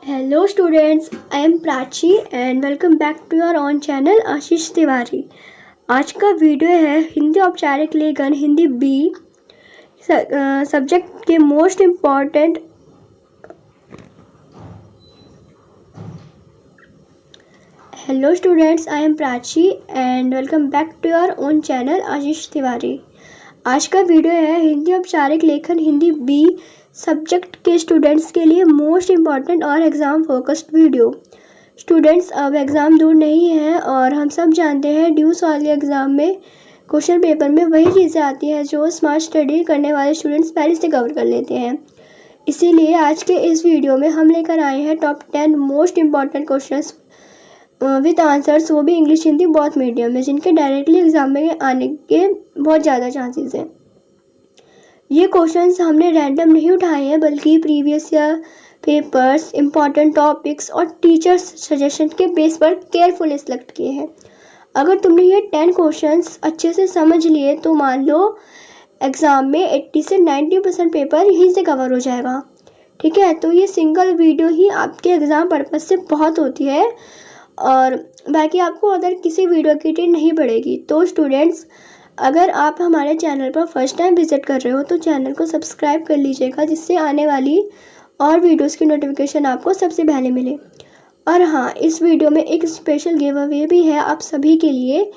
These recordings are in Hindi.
Hello students, I am Prachi and welcome back to your on channel Ashish Tiwari. आज का वीडियो है हिंदी औपचारिक लेखन हिंदी बी सब्जेक्ट के most important hello students, I am Prachi and welcome back to your own channel Ashish Tiwari. आज का वीडियो है हिंदी औपचारिक लेखन हिंदी बी सब्जेक्ट के स्टूडेंट्स के लिए मोस्ट इम्पॉर्टेंट और एग्ज़ाम फोकस्ड वीडियो। स्टूडेंट्स, अब एग्ज़ाम दूर नहीं है और हम सब जानते हैं ड्यूस वाले एग्ज़ाम में क्वेश्चन पेपर में वही चीज़ें आती हैं जो स्मार्ट स्टडी करने वाले स्टूडेंट्स पहले से कवर कर लेते हैं। इसीलिए आज के इस वीडियो में हम लेकर आए हैं top 10 most important questions with answers, वो भी इंग्लिश हिंदी बहुत मीडियम में, जिनके डायरेक्टली एग्जाम में आने के बहुत ज़्यादा चांसेस हैं। ये क्वेश्चंस हमने रैंडम नहीं उठाए हैं बल्कि previous year papers, important topics और टीचर्स सजेशन के बेस पर केयरफुली सिलेक्ट किए हैं। अगर तुमने ये 10 क्वेश्चंस अच्छे से समझ लिए तो मान लो एग्ज़ाम में 80 से 90% पेपर यहीं से कवर हो जाएगा। ठीक है, तो ये सिंगल वीडियो ही आपके एग्ज़ाम पर्पज़ से बहुत होती है और बाकी आपको अदर किसी वीडियो की नीड नहीं पड़ेगी। तो स्टूडेंट्स, अगर आप हमारे चैनल पर फर्स्ट टाइम विज़िट कर रहे हो तो चैनल को सब्सक्राइब कर लीजिएगा, जिससे आने वाली और वीडियोस की नोटिफिकेशन आपको सबसे पहले मिले। और हाँ, इस वीडियो में एक स्पेशल गिव अवे भी है आप सभी के लिए।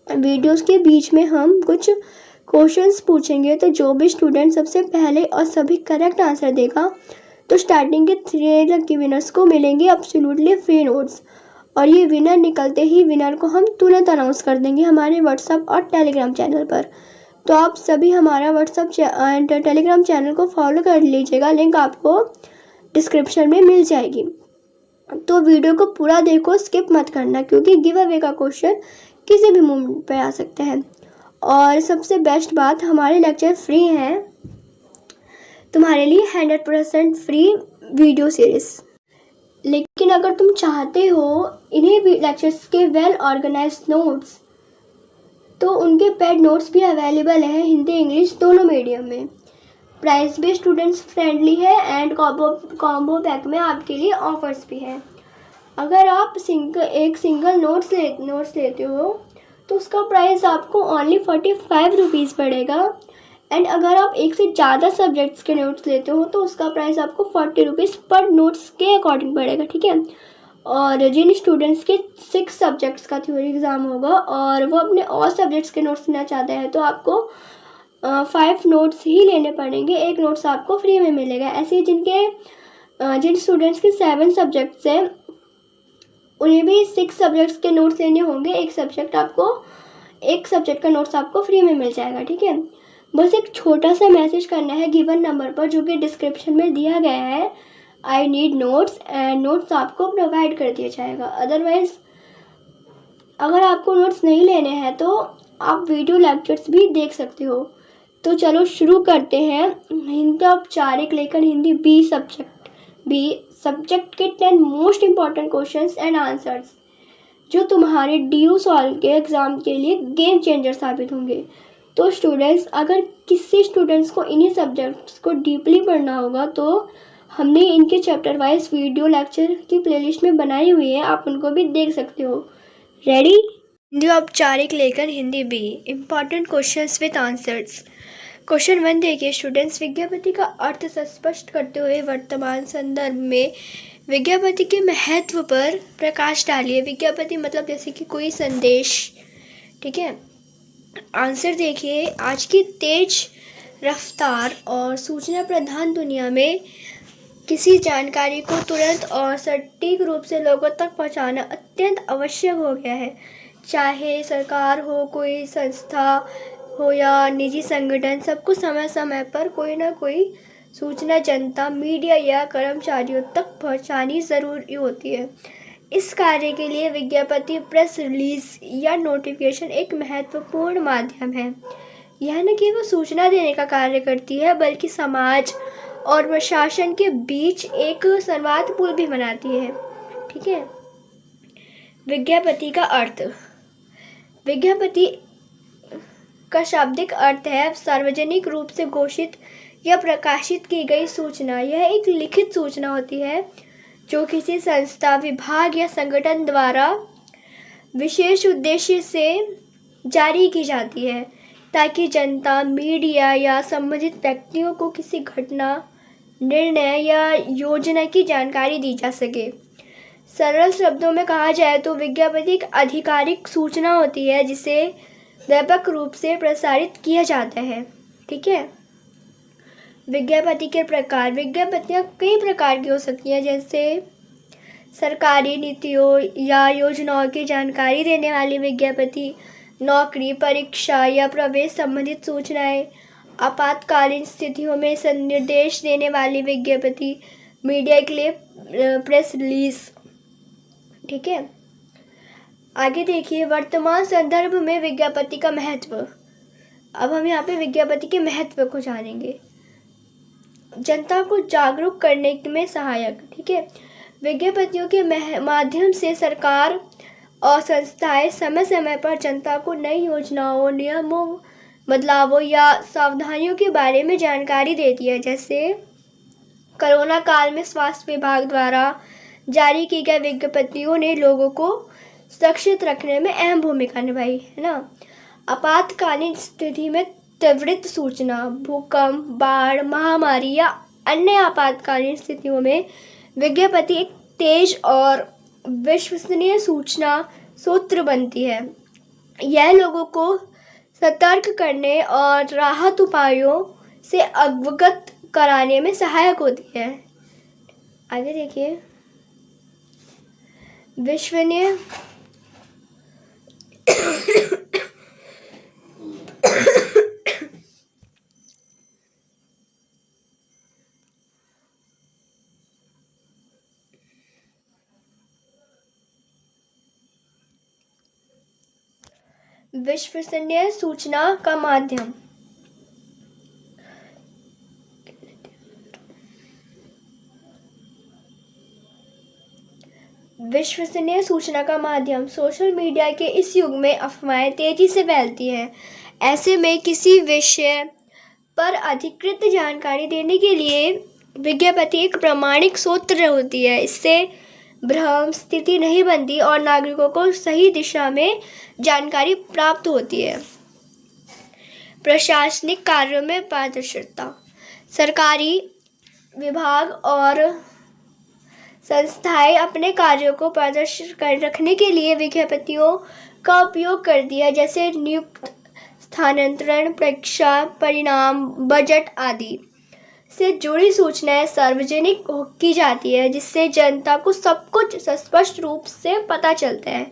वीडियोस के बीच में हम कुछ क्वेश्चंस पूछेंगे, तो जो भी स्टूडेंट सबसे पहले और सभी करेक्ट आंसर देगा तो स्टार्टिंग के 3 लकी विनर्स को मिलेंगे एब्सोल्युटली फ्री नोट्स। और ये विनर निकलते ही विनर को हम तुरंत अनाउंस कर देंगे हमारे व्हाट्सएप और टेलीग्राम चैनल पर। तो आप सभी हमारा व्हाट्सएप एंड टेलीग्राम चैनल को फॉलो कर लीजिएगा, लिंक आपको डिस्क्रिप्शन में मिल जाएगी। तो वीडियो को पूरा देखो, स्किप मत करना, क्योंकि गिव अवे का क्वेश्चन किसी भी मोमेंट पे आ सकते हैं। और सबसे बेस्ट बात, हमारे लेक्चर फ्री हैं तुम्हारे लिए, 100% फ्री वीडियो सीरीज़। लेकिन अगर तुम चाहते हो इन्हीं लेक्चर्स के वेल ऑर्गेनाइज्ड नोट्स, तो उनके पेड नोट्स भी अवेलेबल हैं हिंदी इंग्लिश दोनों मीडियम में। प्राइस भी स्टूडेंट्स फ्रेंडली है एंड कॉम्बो पैक में आपके लिए ऑफर्स भी हैं। अगर आप एक सिंगल नोट्स लेते हो तो उसका प्राइस आपको ओनली 45 रुपीज़ पड़ेगा। एंड अगर आप एक से ज़्यादा सब्जेक्ट्स के नोट्स लेते हो तो उसका प्राइस आपको 40 रुपीज़ पर नोट्स के अकॉर्डिंग पड़ेगा। ठीक है, और जिन स्टूडेंट्स के 6 सब्जेक्ट्स का थ्योरी एग्ज़ाम होगा और वो अपने और सब्जेक्ट्स के नोट्स लेना चाहते हैं तो आपको 5 नोट्स ही लेने पड़ेंगे, एक नोट्स आपको फ्री में मिलेगा। ऐसे जिन स्टूडेंट्स के 7 सब्जेक्ट्स हैं उन्हें भी 6 सब्जेक्ट्स के नोट्स लेने होंगे, एक सब्जेक्ट का नोट्स आपको फ्री में मिल जाएगा। ठीक है, बस एक छोटा सा मैसेज करना है गिवन नंबर पर जो कि डिस्क्रिप्शन में दिया गया है, I need notes, and notes आपको प्रोवाइड कर दिया जाएगा। अदरवाइज़ अगर आपको नोट्स नहीं लेने हैं तो आप वीडियो लेक्चर्स भी देख सकते हो। तो चलो शुरू करते हैं हिंदी औपचारिक लेखन हिंदी बी सब्जेक्ट के 10 most important questions and answers जो तुम्हारे ड्यू सॉल्व के एग्ज़ाम के लिए गेम चेंजर साबित होंगे। तो स्टूडेंट्स, अगर किसी स्टूडेंट्स को इन्हीं सब्जेक्ट्स को डीपली पढ़ना होगा तो हमने इनके चैप्टर वाइज वीडियो लेक्चर की प्लेलिस्ट में बनाई हुई है, आप उनको भी देख सकते हो। रेडी? हिंदी औपचारिक लेखन Hindi B important questions with answers. Question 1 देखिए स्टूडेंट्स, विज्ञापति का अर्थ स्पष्ट करते हुए वर्तमान संदर्भ में विज्ञापति के महत्व पर प्रकाश डालिए। विज्ञापति मतलब जैसे कि कोई संदेश। ठीक है, आंसर देखिए, आज की तेज रफ्तार और सूचना प्रधान दुनिया में किसी जानकारी को तुरंत और सटीक रूप से लोगों तक पहुंचाना अत्यंत आवश्यक हो गया है। चाहे सरकार हो, कोई संस्था हो या निजी संगठन, सबको समय समय पर कोई ना कोई सूचना जनता, मीडिया या कर्मचारियों तक पहुंचानी ज़रूरी होती है। इस कार्य के लिए विज्ञापति प्रेस रिलीज या नोटिफिकेशन एक महत्वपूर्ण माध्यम है। यह न केवल सूचना देने का कार्य करती है बल्कि समाज और प्रशासन के बीच एक संवाद पुल भी बनाती है। ठीक है, विज्ञापति का अर्थ। विज्ञापति का शाब्दिक अर्थ है सार्वजनिक रूप से घोषित या प्रकाशित की गई सूचना। यह एक लिखित सूचना होती है जो किसी संस्था, विभाग या संगठन द्वारा विशेष उद्देश्य से जारी की जाती है ताकि जनता, मीडिया या संबंधित व्यक्तियों को किसी घटना, निर्णय या योजना की जानकारी दी जा सके। सरल शब्दों में कहा जाए तो विज्ञप्ति एक आधिकारिक सूचना होती है जिसे व्यापक रूप से प्रसारित किया जाता है। ठीक है। विज्ञप्ति के प्रकार। विज्ञप्तियाँ कई प्रकार की हो सकती हैं, जैसे सरकारी नीतियों या योजनाओं की जानकारी देने वाली विज्ञप्ति, नौकरी, परीक्षा या प्रवेश संबंधित सूचनाएं, आपातकालीन स्थितियों में निर्देश देने वाली विज्ञप्ति, मीडिया के लिए प्रेस रिलीज। ठीक है। आगे देखिए, वर्तमान संदर्भ में विज्ञप्ति का महत्व। अब हम यहाँ पे विज्ञप्ति के महत्व को जानेंगे। जनता को जागरूक करने में सहायक। ठीक है। विज्ञप्तियों के माध्यम से सरकार और संस्थाएं समय समय पर जनता को नई योजनाओं, नियमों, बदलावों या सावधानियों के बारे में जानकारी देती है। जैसे कोरोना काल में स्वास्थ्य विभाग द्वारा जारी की गई विज्ञप्तियों ने लोगों को सुरक्षित रखने में अहम भूमिका निभाई, है ना। आपातकालीन स्थिति में त्वरित सूचना, भूकंप, बाढ़, महामारी या अन्य आपातकालीन स्थितियों में विज्ञप्ति एक तेज और विश्वसनीय सूचना स्रोत बनती है। यह लोगों को सतर्क करने और राहत उपायों से अवगत कराने में सहायक होती है। आगे देखिए, विश्वसनीय विश्वसनीय सूचना का माध्यम। विश्वसनीय सूचना का माध्यम। सोशल मीडिया के इस युग में अफवाहें तेजी से फैलती हैं। ऐसे में किसी विषय पर अधिकृत जानकारी देने के लिए विज्ञप्ति एक प्रामाणिक स्रोत होती है। इससे भ्रम स्थिति नहीं बनती और नागरिकों को सही दिशा में जानकारी प्राप्त होती है। प्रशासनिक कार्यों में पारदर्शिता। सरकारी विभाग और संस्थाएं अपने कार्यों को पारदर्शी रखने के लिए विज्ञप्तियों का उपयोग करती है, जैसे नियुक्त, स्थानांतरण, परीक्षा परिणाम, बजट आदि से जुड़ी सूचनाएं सार्वजनिक की जाती है, जिससे जनता को सब कुछ स्पष्ट रूप से पता चलता है।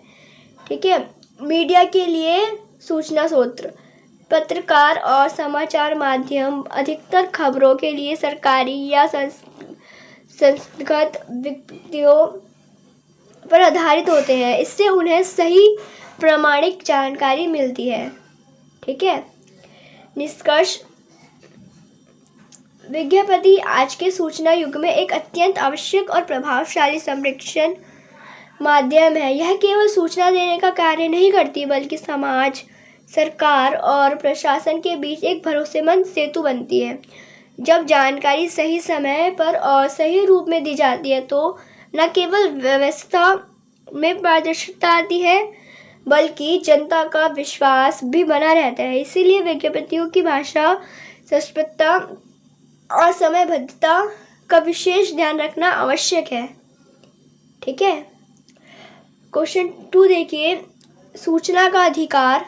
ठीक है। मीडिया के लिए सूचना स्रोत। पत्रकार और समाचार माध्यम अधिकतर खबरों के लिए सरकारी या संस्थागत व्यक्तियों पर आधारित होते हैं। इससे उन्हें सही प्रामाणिक जानकारी मिलती है। ठीक है। निष्कर्ष, विज्ञप्ति आज के सूचना युग में एक अत्यंत आवश्यक और प्रभावशाली संप्रेषण माध्यम है। यह केवल सूचना देने का कार्य नहीं करती, बल्कि समाज, सरकार और प्रशासन के बीच एक भरोसेमंद सेतु बनती है। जब जानकारी सही समय पर और सही रूप में दी जाती है तो न केवल व्यवस्था में पारदर्शिता आती है, बल्कि जनता का विश्वास भी बना रहता है। इसीलिए विज्ञप्तियों की भाषा, स्पष्टता और समयबद्धता का विशेष ध्यान रखना आवश्यक है। ठीक है। क्वेश्चन 2 देखिए, सूचना का अधिकार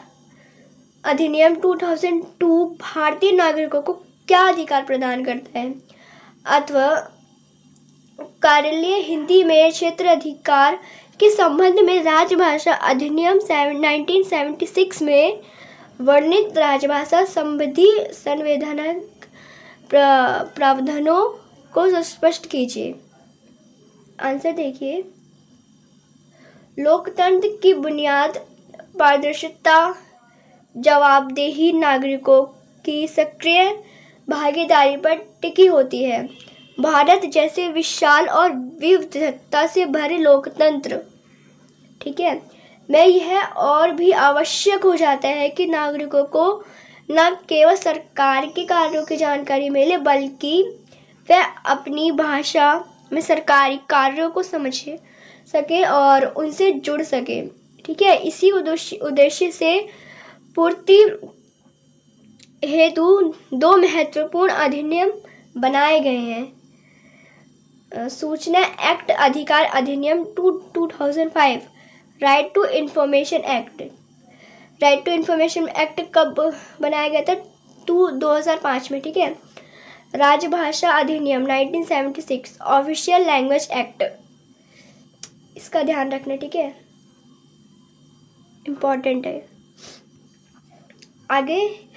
अधिनियम 2002 भारतीय नागरिकों को क्या अधिकार प्रदान करता है? अथवा कार्यालय हिंदी में क्षेत्र अधिकार के संबंध में राजभाषा अधिनियम 1976 में वर्णित राजभाषा संबंधी संवैधानिक प्रावधानों को स्पष्ट कीजिए। आंसर देखिए, लोकतंत्र की बुनियाद पारदर्शिता, जवाबदेही, नागरिकों की सक्रिय भागीदारी पर टिकी होती है। भारत जैसे विशाल और विविधता से भरे लोकतंत्र, ठीक है, में यह और भी आवश्यक हो जाता है कि नागरिकों को न केवल सरकार के कार्यों की जानकारी मिले, बल्कि वह अपनी भाषा में सरकारी कार्यों को समझ सके और उनसे जुड़ सके। ठीक है, इसी उद्देश्य से पूर्ति हेतु 2 महत्वपूर्ण अधिनियम बनाए गए हैं। सूचना एक्ट अधिकार अधिनियम 2005, right to information act. Right to information act कब बनाया गया था? 2005 में। ठीक है, राजभाषा अधिनियम 1976, ऑफिशियल लैंग्वेज एक्ट, इसका ध्यान रखना। ठीक है, इम्पॉर्टेंट है। आगे,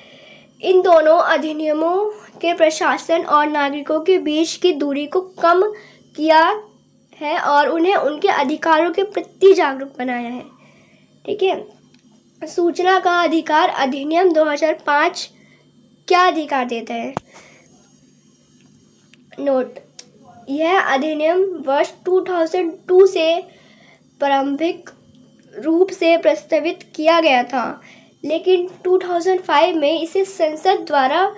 इन दोनों अधिनियमों के प्रशासन और नागरिकों के बीच की दूरी को कम किया है और उन्हें उनके अधिकारों के प्रति जागरूक बनाया है। ठीक है, सूचना का अधिकार अधिनियम 2005 क्या अधिकार देता है? नोट, यह अधिनियम वर्ष 2002 से प्रारंभिक रूप से प्रस्तावित किया गया था, लेकिन 2005 में इसे संसद द्वारा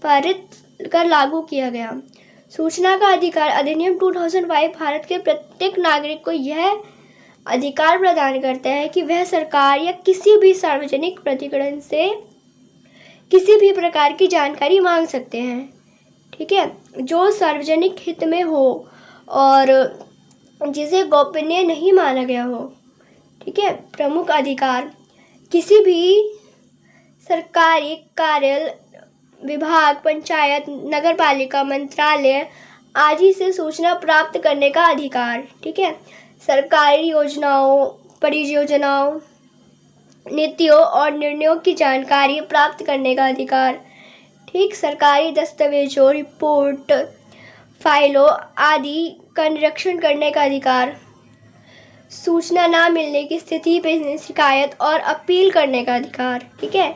पारित कर लागू किया गया। सूचना का अधिकार अधिनियम 2005 भारत के प्रत्येक नागरिक को यह अधिकार प्रदान करता है कि वह सरकार या किसी भी सार्वजनिक प्राधिकरण से किसी भी प्रकार की जानकारी मांग सकते हैं। ठीक है, जो सार्वजनिक हित में हो और जिसे गोपनीय नहीं माना गया हो। ठीक है, प्रमुख अधिकार, किसी भी सरकारी कार्यालय, विभाग, पंचायत, नगरपालिका, मंत्रालय आदि से सूचना प्राप्त करने का अधिकार। ठीक है, सरकारी योजनाओं, परियोजनाओं, नीतियों और निर्णयों की जानकारी प्राप्त करने का अधिकार। ठीक, सरकारी दस्तावेजों, रिपोर्ट, फाइलों आदि का निरीक्षण करने का अधिकार। सूचना ना मिलने की स्थिति पर शिकायत और अपील करने का अधिकार। ठीक है,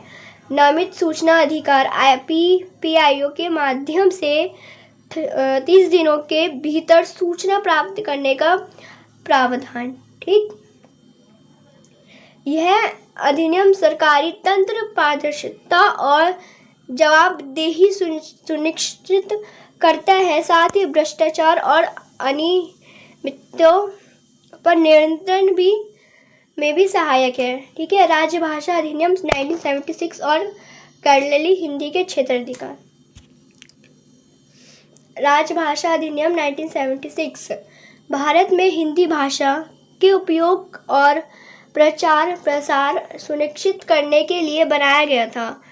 नामित सूचना अधिकार PIO के माध्यम से 30 दिनों के भीतर सूचना प्राप्त करने का प्रावधान। ठीक, यह अधिनियम सरकारी तंत्र पारदर्शिता और जवाबदेही सुनिश्चित करता है, साथ ही भ्रष्टाचार और अनियमितताओं पर नियंत्रण में भी सहायक है। ठीक है, राजभाषा अधिनियम 1976 और केरली हिंदी के क्षेत्राधिकार। राजभाषा अधिनियम 1976 भारत में हिंदी भाषा के उपयोग और प्रचार प्रसार सुनिश्चित करने के लिए बनाया गया था।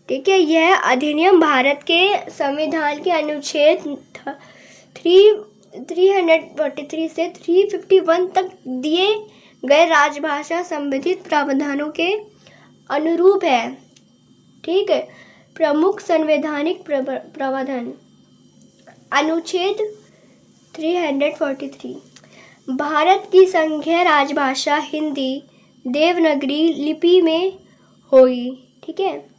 ठीक है, यह अधिनियम भारत के संविधान के अनुच्छेद 343 से 351 तक दिए गए राजभाषा संबंधित प्रावधानों के अनुरूप है। ठीक है, प्रमुख संवैधानिक प्रावधान, अनुच्छेद 343, भारत की संघीय राजभाषा हिंदी देवनागरी लिपि में होगी। ठीक है,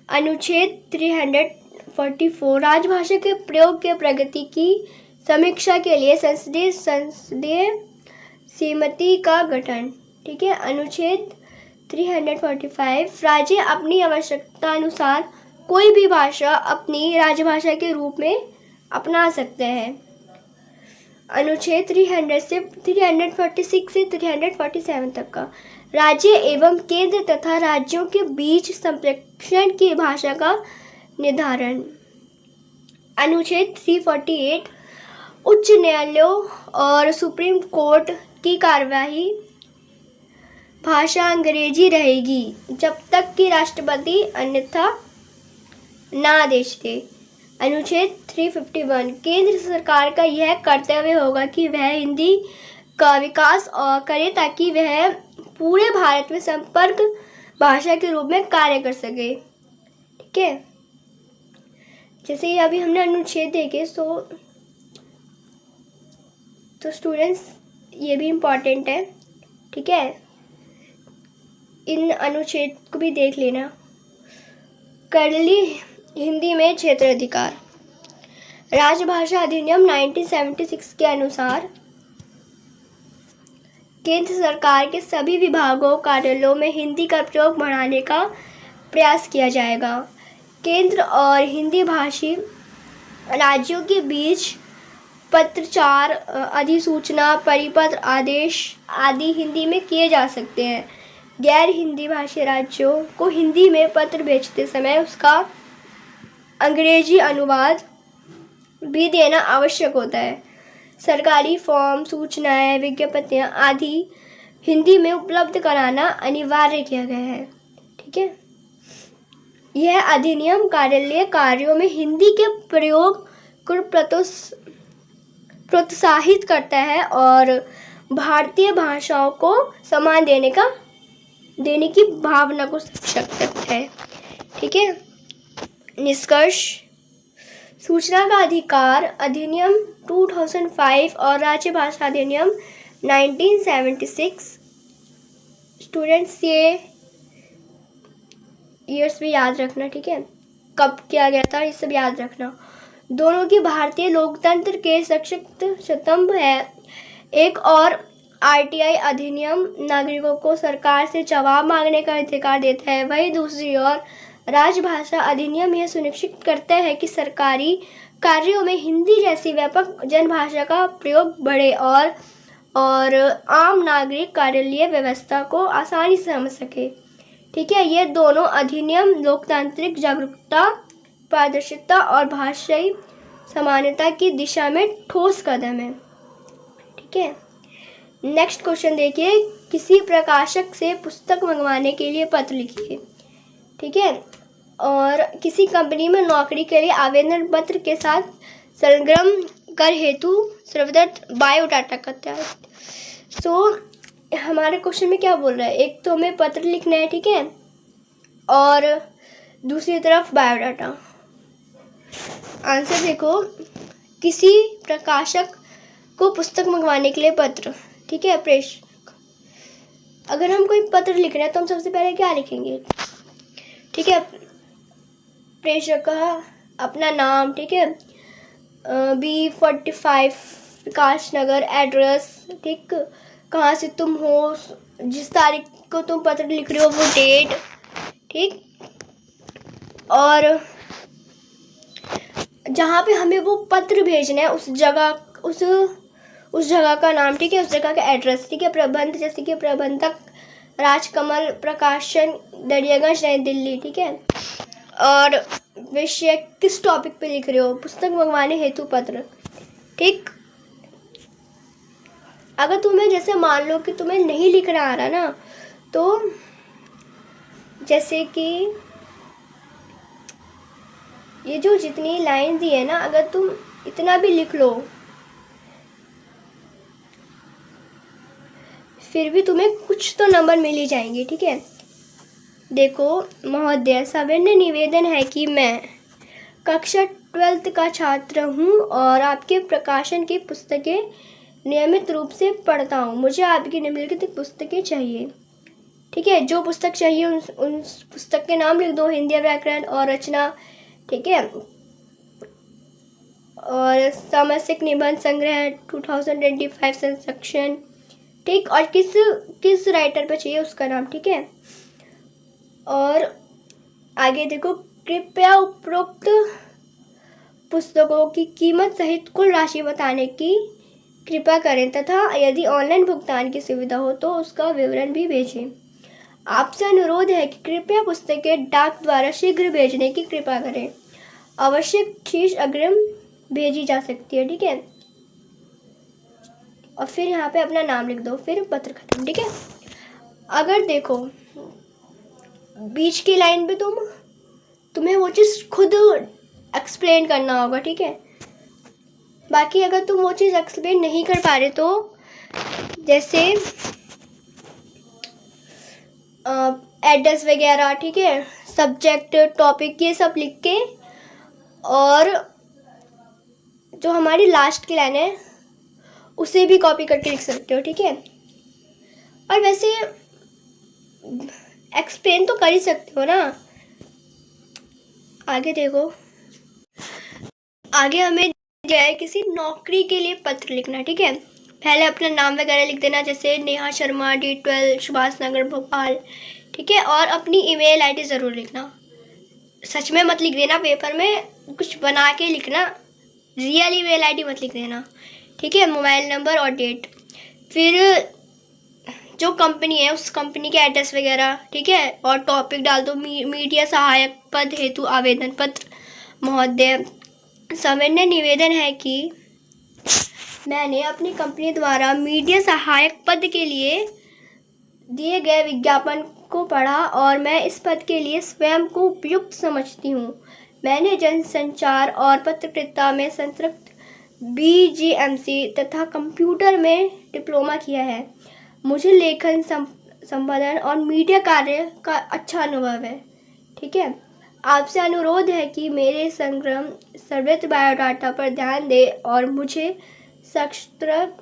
अनुच्छेद 344, राजभाषा के प्रयोग के प्रगति की समीक्षा के लिए संसदीय समिति का गठन। ठीक है, अनुच्छेद 345, राज्य अपनी आवश्यकता अनुसार कोई भी भाषा अपनी राजभाषा के रूप में अपना सकते हैं। अनुच्छेद 300 से 346 से 347 तक का राज्य एवं केंद्र तथा राज्यों के बीच संप्रेषण की भाषा का निर्धारण। अनुच्छेद 348, उच्च न्यायालयों और सुप्रीम कोर्ट की कार्यवाही भाषा अंग्रेजी रहेगी जब तक कि राष्ट्रपति अन्यथा ना आदेश दे। अनुच्छेद 351, केंद्र सरकार का यह कर्तव्य होगा कि वह हिंदी का विकास करे ताकि वह पूरे भारत में संपर्क भाषा के रूप में कार्य कर सके। ठीक है, जैसे ये अभी हमने अनुच्छेद देखे तो स्टूडेंट्स ये भी इम्पॉर्टेंट है। ठीक है, इन अनुच्छेद को भी देख लेना। केरली हिंदी में क्षेत्राधिकार, राजभाषा अधिनियम 1976 के अनुसार केंद्र सरकार के सभी विभागों कार्यालयों में हिंदी का प्रयोग बढ़ाने का प्रयास किया जाएगा। केंद्र और हिंदी भाषी राज्यों के बीच पत्रचार, अधिसूचना, परिपत्र, आदेश आदि हिंदी में किए जा सकते हैं। गैर हिंदी भाषी राज्यों को हिंदी में पत्र भेजते समय उसका अंग्रेजी अनुवाद भी देना आवश्यक होता है। सरकारी फॉर्म, सूचनाएं, विज्ञप्तियां आदि हिंदी में उपलब्ध कराना अनिवार्य किया गया है। ठीक है, यह अधिनियम कार्यालयीय कार्यों में हिंदी के प्रयोग को प्रोत्साहित करता है और भारतीय भाषाओं को सम्मान देने की भावना को सशक्त करता है। ठीक है, निष्कर्ष, सूचना का अधिकार अधिनियम 2005 और राज्य भाषा अधिनियम 1976, स्टूडेंट्स ये ईयर्स भी याद रखना। ठीक है, कब किया गया था ये सब याद रखना। दोनों की भारतीय लोकतंत्र के सशक्त स्तंभ है। एक और आरटीआई अधिनियम नागरिकों को सरकार से जवाब मांगने का अधिकार देता है, वहीं दूसरी ओर राजभाषा अधिनियम यह सुनिश्चित करता है कि सरकारी कार्यों में हिंदी जैसी व्यापक जनभाषा का प्रयोग बढ़े और आम नागरिक कार्यालयीय व्यवस्था को आसानी से समझ सके। ठीक है, ये दोनों अधिनियम लोकतांत्रिक जागरूकता, पारदर्शिता और भाषाई समानता की दिशा में ठोस कदम है। ठीक है, नेक्स्ट क्वेश्चन देखिए, किसी प्रकाशक से पुस्तक मंगवाने के लिए पत्र लिखिए। ठीक है, और किसी कंपनी में नौकरी के लिए आवेदन पत्र के साथ संलग्न कर हेतु सर्वदत्त बायोडाटा का त्याग। हमारे क्वेश्चन में क्या बोल रहा है, एक तो हमें पत्र लिखना है, ठीक है, और दूसरी तरफ बायोडाटा। आंसर देखो, किसी प्रकाशक को पुस्तक मंगवाने के लिए पत्र, ठीक है, प्रेषक। अगर हम कोई पत्र लिख रहे हैं तो हम सबसे पहले क्या लिखेंगे, ठीक है, प्रेषक का अपना नाम, ठीक है, B45 विकास नगर, एड्रेस, ठीक, कहाँ से तुम हो, जिस तारीख को तुम पत्र लिख रहे हो वो डेट, ठीक, और जहाँ पे हमें वो पत्र भेजना है उस जगह का नाम, ठीक है, उस जगह का एड्रेस, ठीक है, प्रबंध, जैसे कि प्रबंधक राजकमल प्रकाशन, दरियागंज, नई दिल्ली, ठीक है, और विषय किस टॉपिक पे लिख रहे हो, पुस्तक मंगवाने हेतु पत्र, ठीक। अगर तुम्हें, जैसे मान लो कि तुम्हें नहीं लिखना आ रहा ना, तो जैसे कि ये जो जितनी लाइन दी है ना, अगर तुम इतना भी लिख लो फिर भी तुम्हें कुछ तो नंबर मिल ही जाएंगे, ठीक है। देखो महोदय, सविनय निवेदन है कि मैं कक्षा 12th का छात्र हूँ और आपके प्रकाशन की पुस्तकें नियमित रूप से पढ़ता हूँ। मुझे आपकी निम्नलिखित पुस्तकें चाहिए, ठीक है। जो पुस्तक चाहिए उन पुस्तक के नाम लिख दो, हिंदी व्याकरण और रचना, ठीक है, और सामासिक निबंध संग्रह 2025 संस्करण, ठीक, और किस राइटर पे चाहिए उसका नाम, ठीक है। और आगे देखो, कृपया उपरोक्त पुस्तकों की कीमत सहित कुल राशि बताने की कृपा करें तथा यदि ऑनलाइन भुगतान की सुविधा हो तो उसका विवरण भी भेजें। आपसे अनुरोध है कि कृपया पुस्तकें डाक द्वारा शीघ्र भेजने की कृपा करें। आवश्यक शीर्ष अग्रिम भेजी जा सकती है, ठीक है, और फिर यहाँ पे अपना नाम लिख दो, फिर पत्र खत्म, ठीक है। अगर देखो बीच की लाइन पे तुम्हें वो चीज़ खुद एक्सप्लेन करना होगा, ठीक है। बाकी अगर तुम वो चीज़ एक्सप्लेन नहीं कर पा रहे तो जैसे एड्रेस वगैरह, ठीक है, सब्जेक्ट, टॉपिक, ये सब लिख के, और जो हमारी लास्ट की लाइन है उसे भी कॉपी करके लिख सकते हो, ठीक है। और वैसे एक्सप्लेन तो कर ही सकते हो ना। आगे देखो, आगे हमें दिया है किसी नौकरी के लिए पत्र लिखना, ठीक है। पहले अपना नाम वगैरह लिख देना, जैसे नेहा शर्मा, D12 सुभाष नगर भोपाल, ठीक है, और अपनी ईमेल आईडी ज़रूर लिखना। सच में मत लिख देना पेपर में, कुछ बना के लिखना, रियल ईमेल आईडी मत लिख देना, ठीक है। मोबाइल नंबर और डेट, फिर जो कंपनी है उस कंपनी के एड्रेस वगैरह, ठीक है। और टॉपिक डाल दो मीडिया सहायक पद हेतु आवेदन पत्र। महोदय, सामान्य निवेदन है कि मैंने अपनी कंपनी द्वारा मीडिया सहायक पद के लिए दिए गए विज्ञापन को पढ़ा और मैं इस पद के लिए स्वयं को उपयुक्त समझती हूँ। मैंने जनसंचार और पत्रकारिता में संस्कृत BGMC तथा कंप्यूटर में डिप्लोमा किया है। मुझे लेखन, संपादन और मीडिया कार्य का अच्छा अनुभव है, ठीक है। आपसे अनुरोध है कि मेरे संग्रह सर्वित बायोडाटा पर ध्यान दें और मुझे साक्षात्कार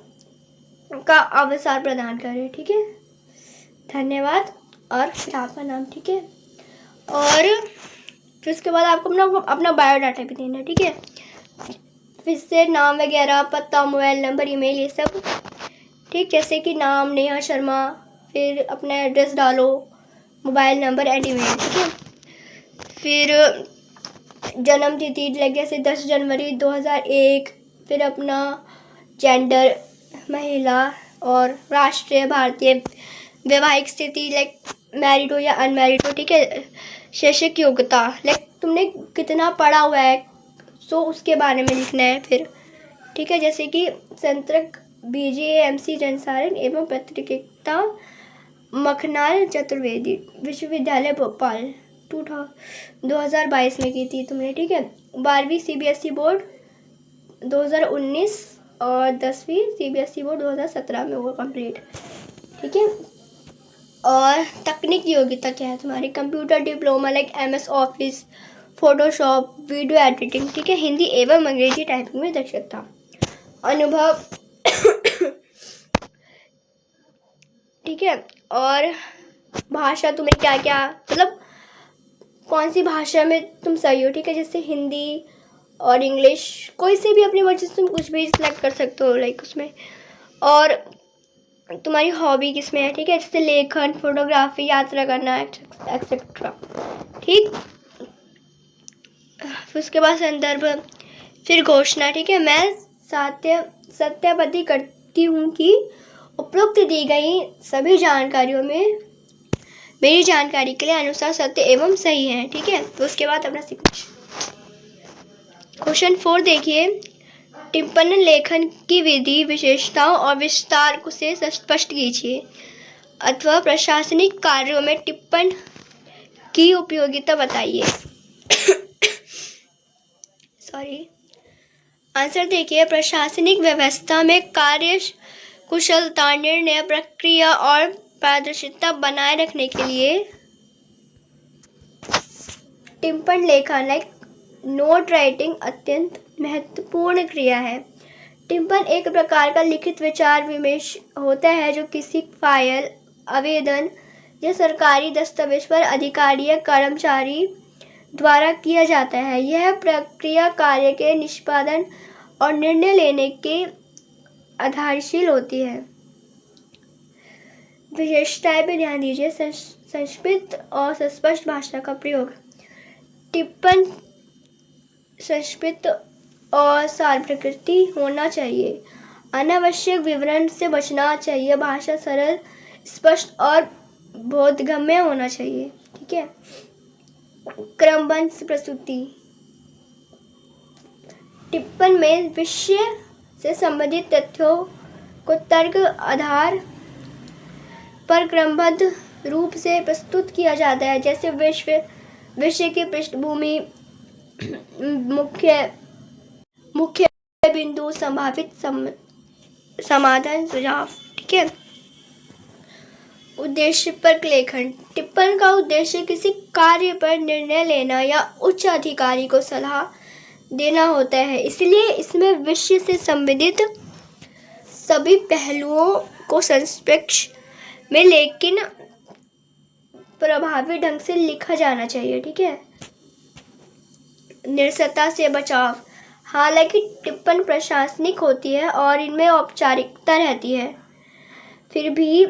का अवसर प्रदान करें, ठीक है। धन्यवाद। और फिर आपका नाम, ठीक है। और फिर उसके बाद आपको अपना बायोडाटा भी देना, ठीक है। फिर से नाम वगैरह, पता, मोबाइल नंबर, ईमेल, ये सब, ठीक। जैसे कि नाम नेहा शर्मा, फिर अपना एड्रेस डालो, मोबाइल नंबर एंड ईमेल, ठीक है। फिर जन्म तिथि लगे से 10 जनवरी 2001, फिर अपना जेंडर महिला और राष्ट्रीय भारतीय, वैवाहिक स्थिति लाइक मैरिड हो या अनमैरिड हो, ठीक है। शैक्षिक योग्यता लाइक तुमने कितना पढ़ा हुआ है सो उसके बारे में लिखना है फिर, ठीक है। जैसे कि संतरक BGMC जनसारण एवं पत्रकारिता मखनाल चतुर्वेदी विश्वविद्यालय भोपाल 2022 में की थी तुमने, ठीक है। 12वीं CBSE बोर्ड 2019 और 10वीं CBSE बोर्ड 2017 में हुआ कंप्लीट, ठीक है। और तकनीक योग्यता क्या है तुम्हारी? Computer diploma like MS office, Photoshop, video editing, ठीक है। हिंदी एवं अंग्रेजी टाइपिंग में दक्षता, अनुभव, ठीक है। और भाषा तुम्हें क्या क्या, मतलब कौन सी भाषा में तुम सही हो, ठीक है। जैसे हिंदी और इंग्लिश, कोई से भी अपनी मर्जी से तुम कुछ भी सिलेक्ट कर सकते हो लाइक उसमें। और तुम्हारी हॉबी किस में है, ठीक है। जैसे लेखन, फोटोग्राफी, यात्रा करना, एक्सेट्रा, ठीक। उसके बाद संदर्भ, फिर घोषणा, ठीक है। मैं सत्यापित करती हूँ कि उपरोक्त दी गई सभी जानकारियों में मेरी जानकारी के लिए अनुसार सत्य एवं सही है, ठीक है। तो उसके बाद अपना सिग्नेचर। क्वेश्चन 4 देखिए, टिप्पणी लेखन की विधि, विशेषताओं और विस्तार से स्पष्ट कीजिए अथवा प्रशासनिक कार्यों में टिप्पण की उपयोगिता बताइए। सॉरी, आंसर देखिए, प्रशासनिक व्यवस्था में कार्य कुशलता, निर्णय प्रक्रिया और पारदर्शिता बनाए रखने के लिए टिप्पण लेखन लाइक नोट राइटिंग अत्यंत महत्वपूर्ण क्रिया है। टिप्पण एक प्रकार का लिखित विचार विमर्श होता है जो किसी फाइल, आवेदन या सरकारी दस्तावेज पर अधिकारी या कर्मचारी द्वारा किया जाता है। यह प्रक्रिया कार्य के निष्पादन और निर्णय लेने के आधारशील होती है। विशेषताएं पे ध्यान दीजिए, संक्षिप्त और स्पष्ट भाषा का प्रयोग। टिप्पण संक्षिप्त और सार प्रकृति होना चाहिए। अनावश्यक विवरण से बचना चाहिए। भाषा सरल, स्पष्ट और बोधगम्य होना चाहिए, ठीक है। क्रमबद्ध प्रस्तुति, टिप्पण में विषय से संबंधित तथ्यों को तर्क आधार पर क्रमबद्ध रूप से प्रस्तुत किया जाता है। जैसे विषय की पृष्ठभूमि, मुख्य बिंदु, संभावित समाधान, सुझाव, ठीक है। उद्देश्य पर लेखन, टिप्पण का उद्देश्य किसी कार्य पर निर्णय लेना या उच्च अधिकारी को सलाह देना होता है। इसलिए इसमें विषय से संबंधित सभी पहलुओं को संक्षेप में लेकिन प्रभावी ढंग से लिखा जाना चाहिए, ठीक है। निरसता से बचाव, हालांकि टिप्पण प्रशासनिक होती है और इनमें औपचारिकता रहती है, फिर भी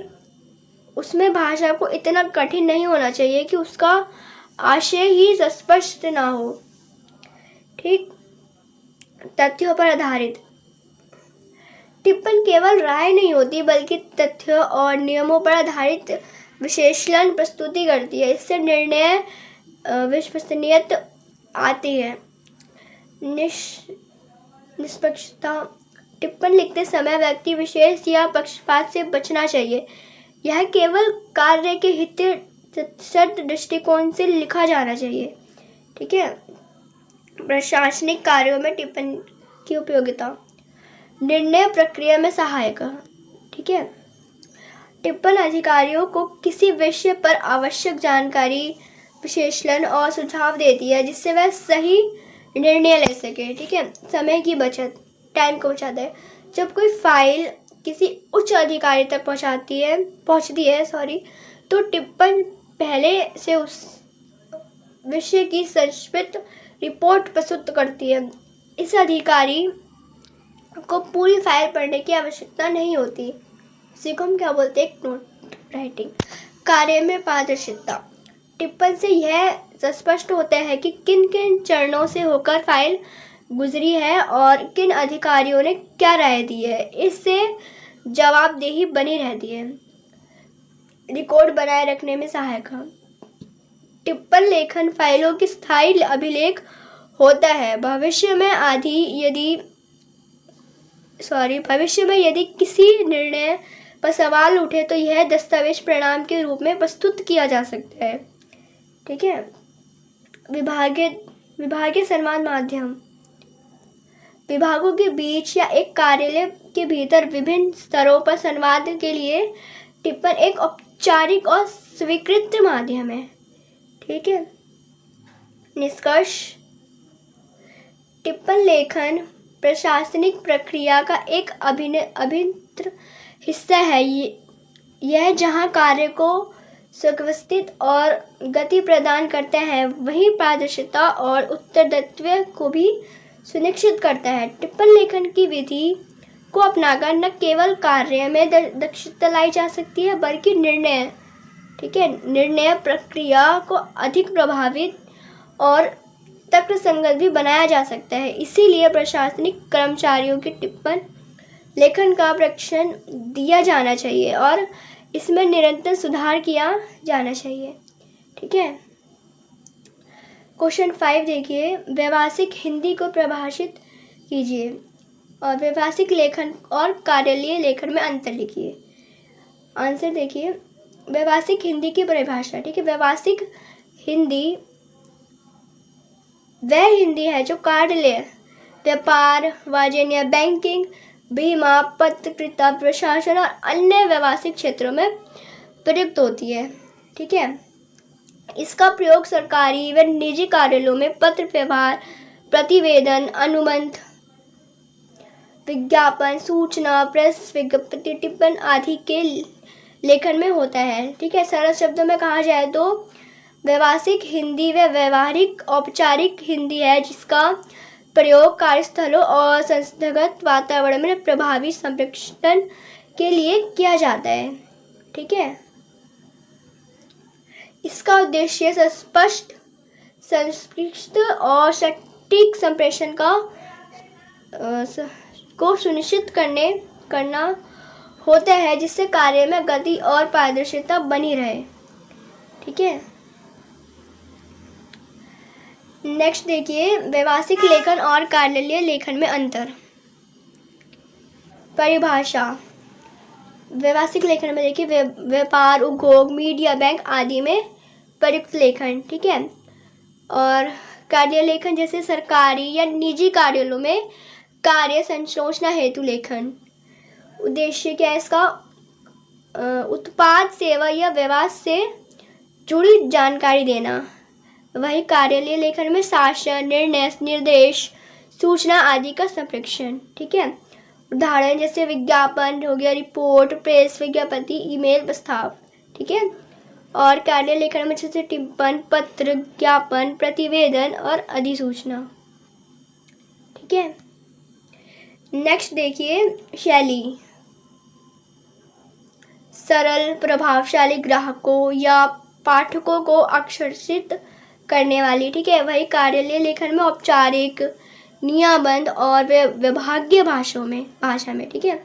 उसमें भाषा को इतना कठिन नहीं होना चाहिए कि उसका आशय ही स्पष्ट ना हो, ठीक। तथ्यों पर आधारित। टिप्पण केवल राय नहीं होती बल्कि तथ्यों और नियमों पर आधारित विश्लेषण प्रस्तुति करती है। इससे निर्णय विश्वसनीयता आती है। निष्पक्षता। टिप्पण लिखते समय व्यक्ति विशेष या पक्षपात से बचना चाहिए। यह केवल कार्य के हितैषी दृष्टिकोण से लिखा जाना चाहिए। ठीक है। प्रशासनिक कार्यों में टिप्पणी की उपयोगिता। निर्णय प्रक्रिया में सहायक। ठीक है। टिप्पण अधिकारियों को किसी विषय पर आवश्यक जानकारी, विश्लेषण और सुझाव देती है जिससे वह सही निर्णय ले सके। ठीक है। समय की बचत, टाइम को बचाता है। जब कोई फाइल किसी उच्च अधिकारी तक पहुंचती है तो टिप्पण पहले से उस विषय की संक्षिप्त रिपोर्ट प्रस्तुत करती है। इस अधिकारी को पूरी फाइल पढ़ने की आवश्यकता नहीं होती। इसी को हम क्या बोलते हैं, एक नोट राइटिंग। कार्य में पारदर्शिता। टिप्पण से यह स्पष्ट होता है कि किन किन चरणों से होकर फाइल गुजरी है और किन अधिकारियों ने क्या राय दी है। इससे जवाबदेही बनी रहती है। रिकॉर्ड बनाए रखने में सहायक है। टिप्पण लेखन फाइलों की स्थायी अभिलेख होता है। भविष्य में यदि किसी निर्णय पर सवाल उठे तो यह दस्तावेज परिणाम के रूप में प्रस्तुत किया जा सकता है। ठीक है। विभागीय संवाद माध्यम। विभागों के बीच या एक कार्यालय के भीतर विभिन्न स्तरों पर संवाद के लिए टिप्पण एक औपचारिक और स्वीकृत माध्यम है। ठीक है। निष्कर्ष। टिप्पण लेखन प्रशासनिक प्रक्रिया का एक अभिन्न हिस्सा है। यह जहां कार्य को सुव्यवस्थित और गति प्रदान करता है वहीं पारदर्शिता और उत्तरदायित्व को भी सुनिश्चित करता है। टिप्पण लेखन की विधि को अपनाकर न केवल कार्य में दक्षता लाई जा सकती है बल्कि निर्णय प्रक्रिया को अधिक प्रभावित और तर्कसंगत भी बनाया जा सकता है। इसीलिए प्रशासनिक कर्मचारियों की टिप्पण लेखन का प्रशिक्षण दिया जाना चाहिए और इसमें निरंतर सुधार किया जाना चाहिए। ठीक है। क्वेश्चन 5 देखिए। व्यावसायिक हिंदी को परिभाषित कीजिए और व्यावसायिक लेखन और कार्यालयीय लेखन में अंतर लिखिए। आंसर देखिए। व्यावसायिक हिंदी की परिभाषा। ठीक है। व्यावसायिक हिंदी वह हिंदी है जो कार्यालय, व्यापार, वाणिज्य या बैंकिंग, बीमा, पत्रकारिता, प्रशासन और अन्य व्यावसायिक क्षेत्रों में प्रयुक्त होती है। ठीक है। इसका प्रयोग सरकारी व निजी कार्यालयों में पत्र व्यवहार, प्रतिवेदन, अनुबंध, विज्ञापन, सूचना, प्रेस विज्ञप्ति, टिप्पण आदि के लेखन में होता है। ठीक है। सरल शब्दों में कहा जाए तो व्यावसायिक हिंदी व व्यवहारिक औपचारिक हिंदी है जिसका प्रयोग कार्यस्थलों और संस्थागत वातावरण में प्रभावी संप्रेषण के लिए किया जाता है। ठीक है। इसका उद्देश्य स्पष्ट, संक्षिप्त और सटीक संप्रेषण को सुनिश्चित करना होता है जिससे कार्य में गति और पारदर्शिता बनी रहे। ठीक है। नेक्स्ट देखिए। व्यावसायिक लेखन और कार्यालयीय लेखन में अंतर। परिभाषा। व्यावसायिक लेखन में देखिए व्यापार, उद्योग, मीडिया, बैंक आदि में प्रयुक्त लेखन। ठीक है। और कार्यालय लेखन जैसे सरकारी या निजी कार्यालयों में कार्य संशोधन हेतु लेखन। उद्देश्य क्या है इसका? उत्पाद, सेवा या व्यवसाय से जुड़ी जानकारी देना। वही कार्यालय लेखन में शासन, निर्णय, निर्देश, सूचना आदि का संप्रेषण। ठीक है। उदाहरण जैसे विज्ञापन हो गया, रिपोर्ट, प्रेस विज्ञप्ति, ईमेल, प्रस्ताव। ठीक है। और कार्यालय लेखन में जैसे टिप्पण, पत्र, ज्ञापन, प्रतिवेदन और अधिसूचना। ठीक है। नेक्स्ट देखिए शैली। सरल, प्रभावशाली, ग्राहकों या पाठकों को आकर्षित करने वाली। ठीक है। वही कार्यालय लेखन में औपचारिक नियमबद्ध और विभागीय भाषा में, ठीक है।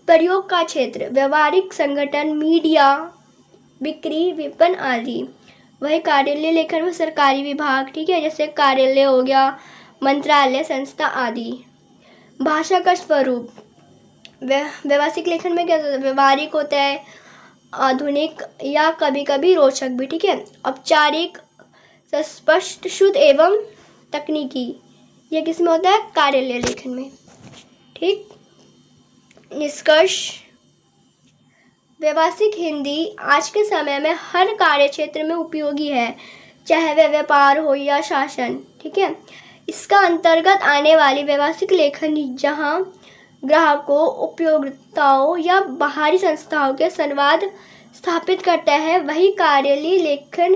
प्रयोग का क्षेत्र व्यवहारिक संगठन, मीडिया, बिक्री, विपणन आदि। वही कार्यालय लेखन में सरकारी विभाग, ठीक है, जैसे कार्यालय हो गया, मंत्रालय, संस्था आदि। भाषा का स्वरूप व्यवसायिक लेखन में क्या होता है, व्यवहारिक होता है, आधुनिक या कभी कभी रोचक भी, ठीक है। औपचारिक, स्पष्ट, शुद्ध एवं तकनीकी, यह किस में होता है, कार्यालय लेखन में, ठीक। निष्कर्ष, व्यवसायिक हिंदी आज के समय में हर कार्य क्षेत्र में उपयोगी है, चाहे वह व्यापार हो या शासन, ठीक है। इसका अंतर्गत आने वाली व्यवसायिक लेखन जहां ग्राहकों, उपयोक्ताओं या बाहरी संस्थाओं के संवाद स्थापित करता है, वही कार्यालय लेखन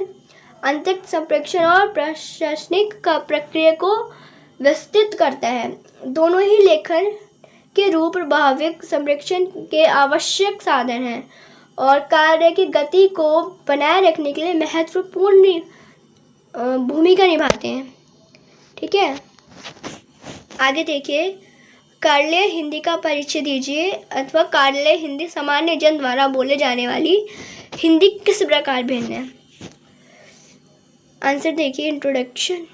अंतरिक्ष संप्रेषण और प्रशासनिक प्रक्रिया को विस्तृत करता है। दोनों ही लेखन के रूप प्रभाविक संप्रेषण के आवश्यक साधन हैं और कार्य की गति को बनाए रखने के लिए महत्वपूर्ण भूमिका निभाते हैं, ठीक है। आगे देखिए, कार्यालय हिंदी का परिचय दीजिए, अथवा कार्यालय हिंदी सामान्य जन द्वारा बोले जाने वाली हिंदी किस प्रकार भिन्न है। आंसर देखिए, इंट्रोडक्शन।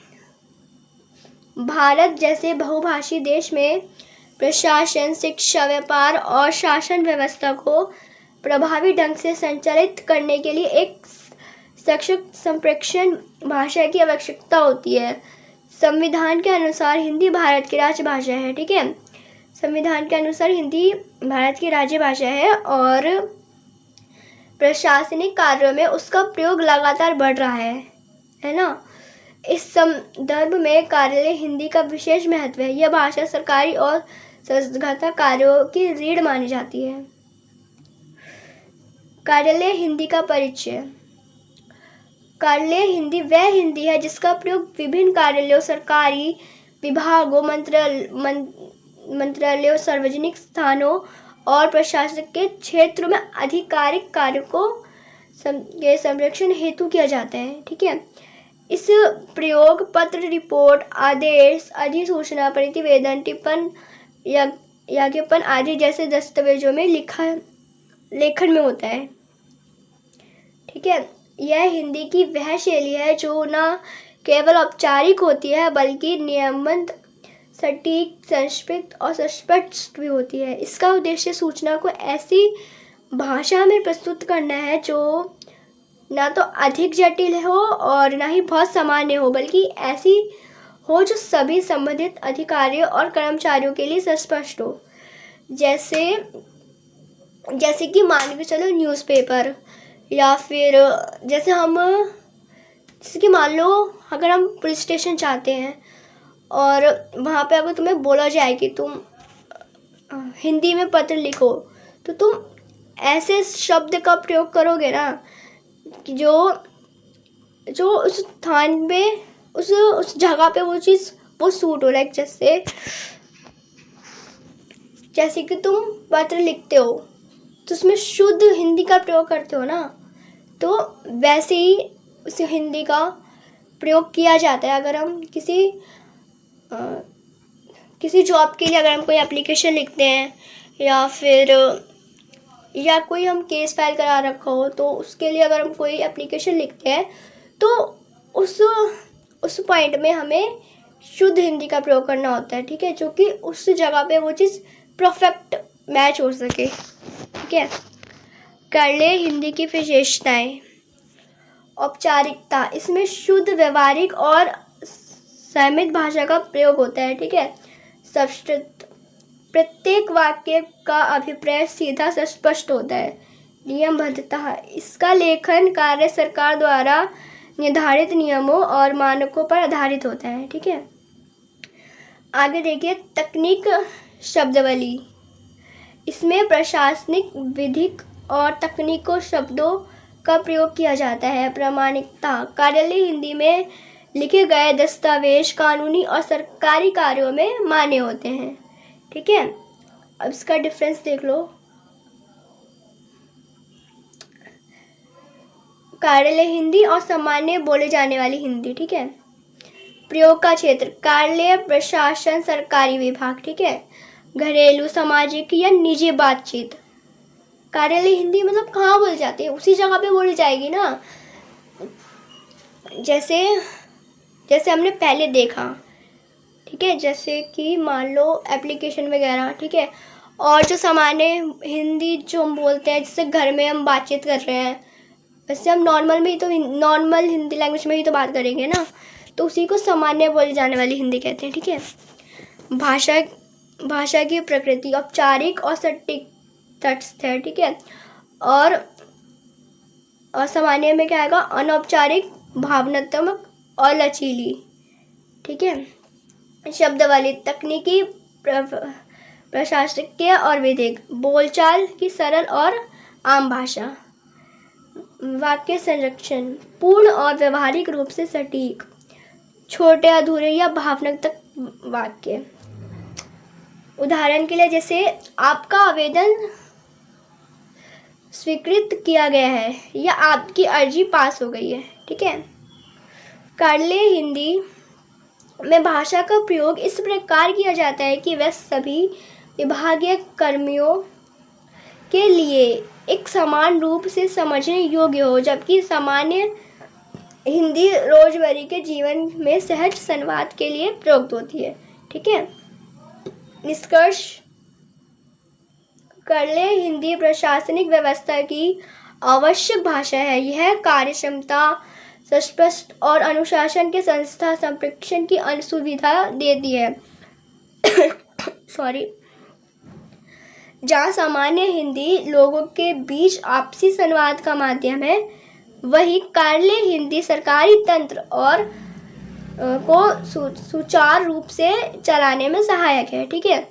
भारत जैसे बहुभाषी देश में प्रशासन, शिक्षा, व्यापार और शासन व्यवस्था को प्रभावी ढंग से संचालित करने के लिए एक सशक्त संप्रेषण भाषा की आवश्यकता होती है। संविधान के अनुसार हिंदी भारत की राजभाषा है, ठीक है। संविधान के अनुसार हिंदी भारत की राजभाषा है और प्रशासनिक कार्यों में उसका प्रयोग लगातार बढ़ रहा है ना। इस संदर्भ में कार्यालय हिंदी का विशेष महत्व है। यह भाषा सरकारी और संस्थागत कार्यों की रीढ़ मानी जाती है। कार्यालय हिंदी का परिचय। कार्यालय हिंदी वह हिंदी है जिसका प्रयोग विभिन्न कार्यालयों, सरकारी विभागों, मंत्रालयों, सार्वजनिक स्थानों और प्रशासन के क्षेत्रों में आधिकारिक कार्यों को संरक्षण हेतु किया जाता है, ठीक है। इस प्रयोग पत्र, रिपोर्ट, आदेश, अधिसूचना, प्रतिवेदन, टिप्पण, ज्ञापन आदि जैसे दस्तावेजों में लेखन में होता है, ठीक है। यह हिंदी की वह शैली है जो न केवल औपचारिक होती है बल्कि नियमबद्ध, सटीक, संक्षिप्त और स्पष्ट भी होती है। इसका उद्देश्य सूचना को ऐसी भाषा में प्रस्तुत करना है जो ना तो अधिक जटिल हो और ना ही बहुत सामान्य हो, बल्कि ऐसी हो जो सभी संबंधित अधिकारियों और कर्मचारियों के लिए स्पष्ट हो। जैसे कि मान के चलो न्यूज़पेपर, या फिर जैसे कि मान लो अगर हम पुलिस स्टेशन जाते हैं और वहाँ पे अगर तुम्हें बोला जाए कि तुम हिंदी में पत्र लिखो, तो तुम ऐसे शब्द का प्रयोग करोगे ना कि जो उस स्थान पे, उस जगह पे वो सूट हो। लाइक जैसे कि तुम पत्र लिखते हो तो उसमें शुद्ध हिंदी का प्रयोग करते हो ना, तो वैसे ही उस हिंदी का प्रयोग किया जाता है। अगर हम किसी जॉब के लिए अगर हम कोई एप्लीकेशन लिखते हैं या कोई हम केस फाइल करा रखा हो, तो उसके लिए अगर हम कोई एप्लीकेशन लिखते हैं तो उस पॉइंट में हमें शुद्ध हिंदी का प्रयोग करना होता है, ठीक है, जो कि उस जगह पे वो चीज़ परफेक्ट मैच हो सके, ठीक है। कार्यालय हिंदी की विशेषताएं। औपचारिकता, इसमें शुद्ध, व्यवहारिक और संयमित भाषा का प्रयोग होता है, ठीक है। स्पष्ट, प्रत्येक वाक्य का अभिप्राय सीधा से स्पष्ट होता है। नियमबद्धता, इसका लेखन कार्य सरकार द्वारा निर्धारित नियमों और मानकों पर आधारित होता है, ठीक है। आगे देखिए, तकनीक शब्दावली। इसमें प्रशासनिक, विधिक और तकनीकों शब्दों का प्रयोग किया जाता है। प्रामाणिकता, कार्यालय हिंदी में लिखे गए दस्तावेज कानूनी और सरकारी कार्यों में मान्य होते हैं, ठीक है। अब इसका डिफरेंस देख लो। कार्यालय हिंदी और सामान्य बोले जाने वाली हिंदी, ठीक है। प्रयोग का क्षेत्र कार्यालय, प्रशासन, सरकारी विभाग, ठीक है। घरेलू, सामाजिक या निजी बातचीत। कार्यालय हिंदी मतलब कहाँ बोली जाती है, उसी जगह पे बोली जाएगी ना, जैसे जैसे हमने पहले देखा, ठीक है। जैसे कि मान लो एप्लीकेशन वगैरह, ठीक है। और जो सामान्य हिंदी जो हम बोलते हैं, जैसे घर में हम बातचीत कर रहे हैं, वैसे हम नॉर्मल में ही तो नॉर्मल हिंदी लैंग्वेज में ही तो बात करेंगे ना, तो उसी को सामान्य बोली जाने वाली हिंदी कहते हैं, ठीक है। भाषा की प्रकृति औपचारिक और सटीक तटस्थ है, ठीक है। और सामान्य में क्या आएगा, अनौपचारिक, भावनात्मक और लचीली, ठीक है। शब्दावली तकनीकी, प्रशासकीय और विधिक, बोलचाल की सरल और आम भाषा। वाक्य संरक्षण पूर्ण और व्यवहारिक रूप से सटीक, छोटे, अधूरे या भावनात्मक वाक्य। उदाहरण के लिए जैसे आपका आवेदन स्वीकृत किया गया है या आपकी अर्जी पास हो गई है, ठीक है। कार्यालय हिंदी में भाषा का प्रयोग इस प्रकार किया जाता है कि वह सभी विभागीय कर्मियों के लिए एक समान रूप से समझने योग्य हो, जबकि सामान्य हिंदी रोजमर्रा के जीवन में सहज संवाद के लिए प्रयुक्त होती है, ठीक है। निष्कर्ष, कार्यालय हिंदी प्रशासनिक व्यवस्था की आवश्यक भाषा है। यह कार्यक्षमता, स्पष्ट और अनुशासन के संस्था संप्रेषण की सुविधा देती है सॉरी। जहाँ सामान्य हिंदी लोगों के बीच आपसी संवाद का माध्यम है, वही कार्यालय हिंदी सरकारी तंत्र और को सुचारू रूप से चलाने में सहायक है, ठीक है।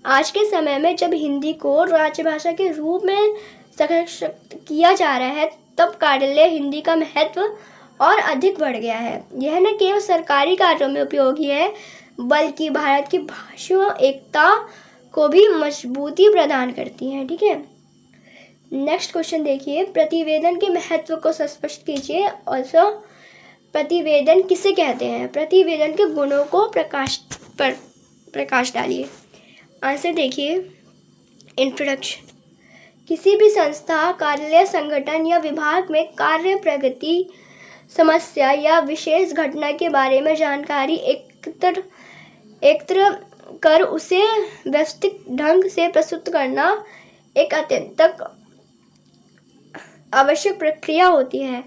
आज के समय में जब हिंदी को राजभाषा के रूप में सशक्त किया जा रहा है, तब कार्यालय हिंदी का महत्व और अधिक बढ़ गया है। यह न केवल सरकारी कार्यों में उपयोगी है, बल्कि भारत की भाषा एकता को भी मजबूती प्रदान करती है, ठीक है। नेक्स्ट क्वेश्चन देखिए, प्रतिवेदन के महत्व को स्पष्ट कीजिए। ऑल्सो प्रतिवेदन किसे कहते हैं, प्रतिवेदन के गुणों को प्रकाश डालिए। आंसर देखिए, इंट्रोडक्शन। किसी भी संस्था, कार्यालय, संगठन या विभाग में कार्य प्रगति, समस्या या विशेष घटना के बारे में जानकारी एकत्र कर उसे व्यवस्थित ढंग से प्रस्तुत करना एक अत्यंत आवश्यक प्रक्रिया होती है।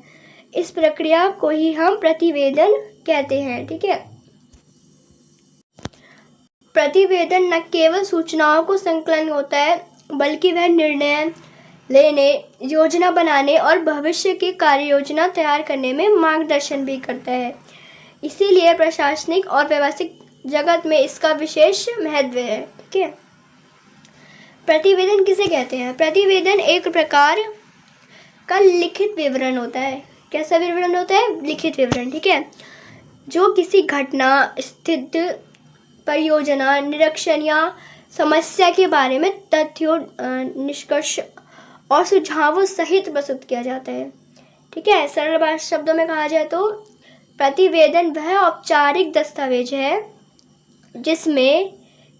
इस प्रक्रिया को ही हम प्रतिवेदन कहते हैं, ठीक है। प्रतिवेदन न केवल सूचनाओं को संकलन होता है, बल्कि वह निर्णय लेने, योजना बनाने और भविष्य की कार्य योजना तैयार करने में मार्गदर्शन भी करता है। इसीलिए प्रशासनिक और व्यवसायिक जगत में इसका विशेष महत्व है, ठीक है। प्रतिवेदन किसे कहते हैं, प्रतिवेदन एक प्रकार का लिखित विवरण होता है। कैसा विवरण होता है, लिखित विवरण, ठीक है। जो किसी घटना, स्थिति, परियोजना, निरीक्षण या समस्या के बारे में तथ्यों, निष्कर्ष और सुझावों सहित प्रस्तुत किया जाता है, ठीक है। सरल शब्दों में कहा जाए तो प्रतिवेदन वह औपचारिक दस्तावेज है जिसमें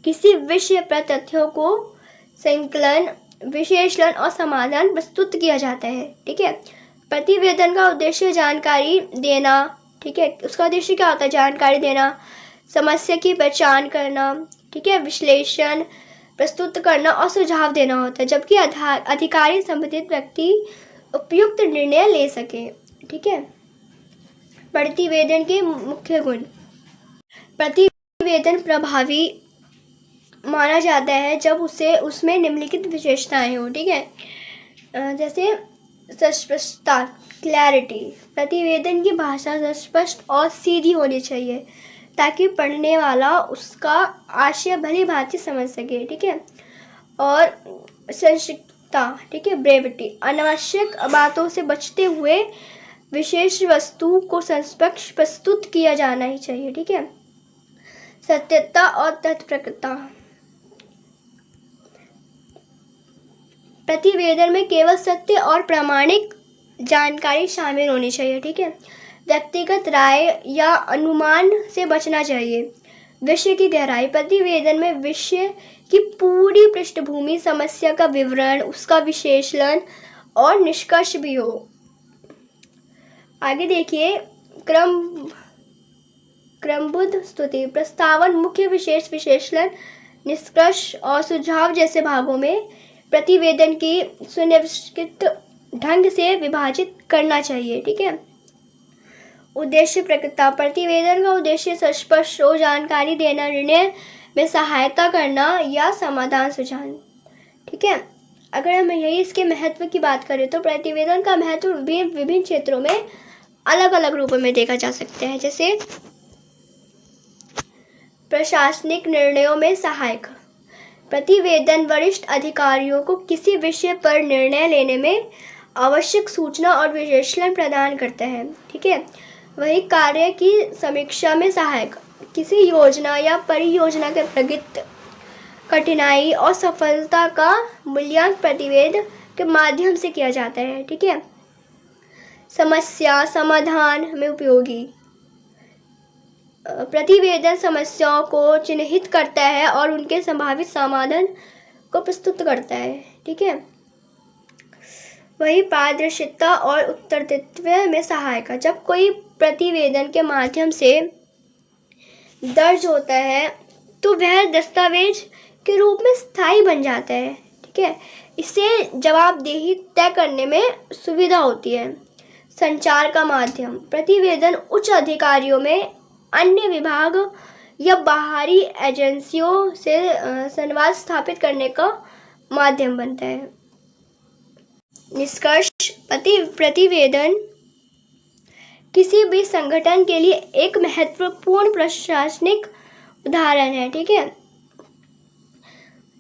किसी विषय पर तथ्यों को संकलन, विश्लेषण और समाधान प्रस्तुत किया जाता है, ठीक है। प्रतिवेदन का उद्देश्य जानकारी देना, ठीक है। उसका उद्देश्य क्या होता है, जानकारी देना, समस्या की पहचान करना, ठीक है, विश्लेषण प्रस्तुत करना और सुझाव देना होता है, जबकि अधिकारी संबंधित व्यक्ति उपयुक्त निर्णय ले सके, ठीक है। प्रतिवेदन के मुख्य गुण। प्रतिवेदन प्रभावी माना जाता है जब उसमें निम्नलिखित विशेषताएं हो, ठीक है। जैसे स्पष्टता, क्लैरिटी। प्रतिवेदन की भाषा स्पष्ट और सीधी होनी चाहिए ताकि पढ़ने वाला उसका आशय भली भांति समझ सके, ठीक है। और संक्षिप्तता, ठीक है, ब्रेविटी। अनावश्यक बातों से बचते हुए विशेष वस्तु को संक्षेप प्रस्तुत किया जाना ही चाहिए, ठीक है। सत्यता और तथ्यप्रकता। प्रतिवेदन में केवल सत्य और प्रामाणिक जानकारी शामिल होनी चाहिए, ठीक है। व्यक्तिगत राय या अनुमान से बचना चाहिए। विषय की गहराई, प्रतिवेदन में विषय की पूरी पृष्ठभूमि, समस्या का विवरण, उसका विश्लेषण और निष्कर्ष भी हो। आगे देखिए, क्रमबद्ध स्तुति, प्रस्तावन, मुख्य विशेष, विश्लेषण, निष्कर्ष और सुझाव जैसे भागों में प्रतिवेदन की सुनिश्चित ढंग से विभाजित करना चाहिए। ठीक है। उद्देश्य प्रकटता, प्रतिवेदन का उद्देश्य स्पष्ट हो, जानकारी देना, निर्णय में सहायता करना या समाधान सुझाना। ठीक है। अगर हम यही इसके महत्व की बात करें तो प्रतिवेदन का महत्व विभिन्न क्षेत्रों में अलग अलग रूपों में देखा जा सकता है। जैसे प्रशासनिक निर्णयों में सहायक, प्रतिवेदन वरिष्ठ अधिकारियों को किसी विषय पर निर्णय लेने में आवश्यक सूचना और विश्लेषण प्रदान करता है। ठीक है। वही कार्य की समीक्षा में सहायक, किसी योजना या परियोजना के प्रगति, कठिनाई और सफलता का मूल्यांकन प्रतिवेदन के माध्यम से किया जाता है। ठीक है। समस्या समाधान में उपयोगी, प्रतिवेदन समस्याओं को चिन्हित करता है और उनके संभावित समाधान को प्रस्तुत करता है। ठीक है। वही पारदर्शिता और उत्तरदायित्व में सहायक, जब कोई प्रतिवेदन के माध्यम से दर्ज होता है तो वह दस्तावेज के रूप में स्थायी बन जाता है। ठीक है। इससे जवाबदेही तय करने में सुविधा होती है। संचार का माध्यम, प्रतिवेदन उच्च अधिकारियों में, अन्य विभाग या बाहरी एजेंसियों से संवाद स्थापित करने का माध्यम बनता है। निष्कर्ष, प्रतिवेदन किसी भी संगठन के लिए एक महत्वपूर्ण प्रशासनिक उदाहरण है। ठीक है।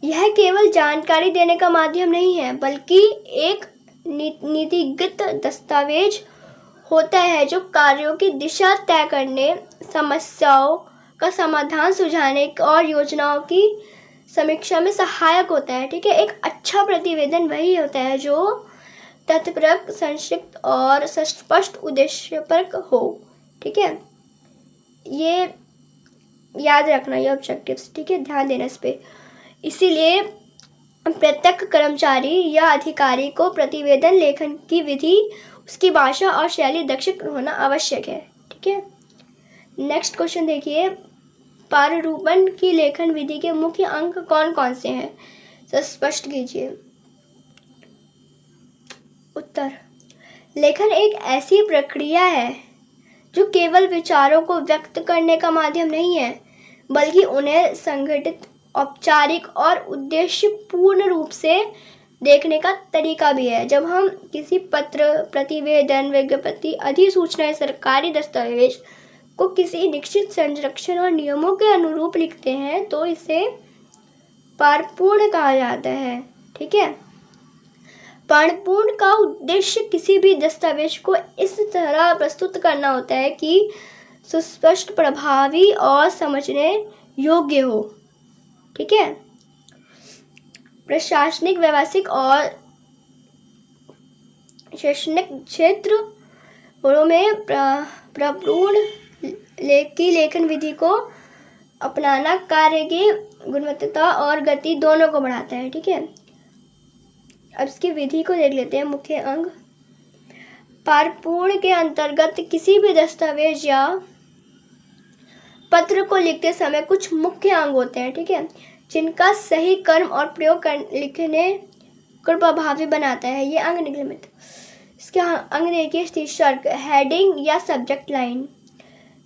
यह केवल जानकारी देने का माध्यम नहीं है, बल्कि एक नीतिगत दस्तावेज होता है जो कार्यों की दिशा तय करने, समस्याओं का समाधान सुझाने और योजनाओं की समीक्षा में सहायक होता है। ठीक है। एक अच्छा प्रतिवेदन वही होता है जो तथ्यपरक, संक्षिप्त और स्पष्ट उद्देश्यपरक हो। ठीक है। ये याद रखना, ये ऑब्जेक्टिव्स। ठीक है। ध्यान देना इस पे। इसीलिए प्रत्येक कर्मचारी या अधिकारी को प्रतिवेदन लेखन की विधि, उसकी भाषा और शैली दक्ष होना आवश्यक है। ठीक है। नेक्स्ट क्वेश्चन देखिए, प्रारूपण की लेखन विधि के मुख्य अंग कौन कौन से हैं? स्पष्ट कीजिए। उत्तर, लेखन एक ऐसी प्रक्रिया है जो केवल विचारों को व्यक्त करने का माध्यम नहीं है, बल्कि उन्हें संगठित, औपचारिक और उद्देश्यपूर्ण रूप से देखने का तरीका भी है। जब हम किसी पत्र, प्रतिवेदन, विज्ञप्ति, अधिसूचना या सरकारी दस्तावेज को किसी निश्चित संरक्षण और नियमों के अनुरूप लिखते हैं तो इसे प्रारूपण कहा जाता है। ठीक है। प्रारूपण का उद्देश्य किसी भी दस्तावेज को इस तरह प्रस्तुत करना होता है कि सुस्पष्ट, प्रभावी और समझने योग्य हो। ठीक है। प्रशासनिक, व्यावसायिक और शैक्षणिक क्षेत्रों में प्रारूपण की लेखन विधि को अपनाना कार्य की गुणवत्ता और गति दोनों को बढ़ाता है। ठीक है। अब इसकी विधि को देख लेते हैं। मुख्य अंग, प्रारूपण के अंतर्गत किसी भी दस्तावेज या पत्र को लिखते समय कुछ मुख्य अंग होते हैं। ठीक है। जिनका सही क्रम और प्रयोग लिखने को प्रभावी बनाता है। ये अंग निम्नलिखित। इसके अंग देखिए, शीर्षक, हेडिंग या सब्जेक्ट लाइन।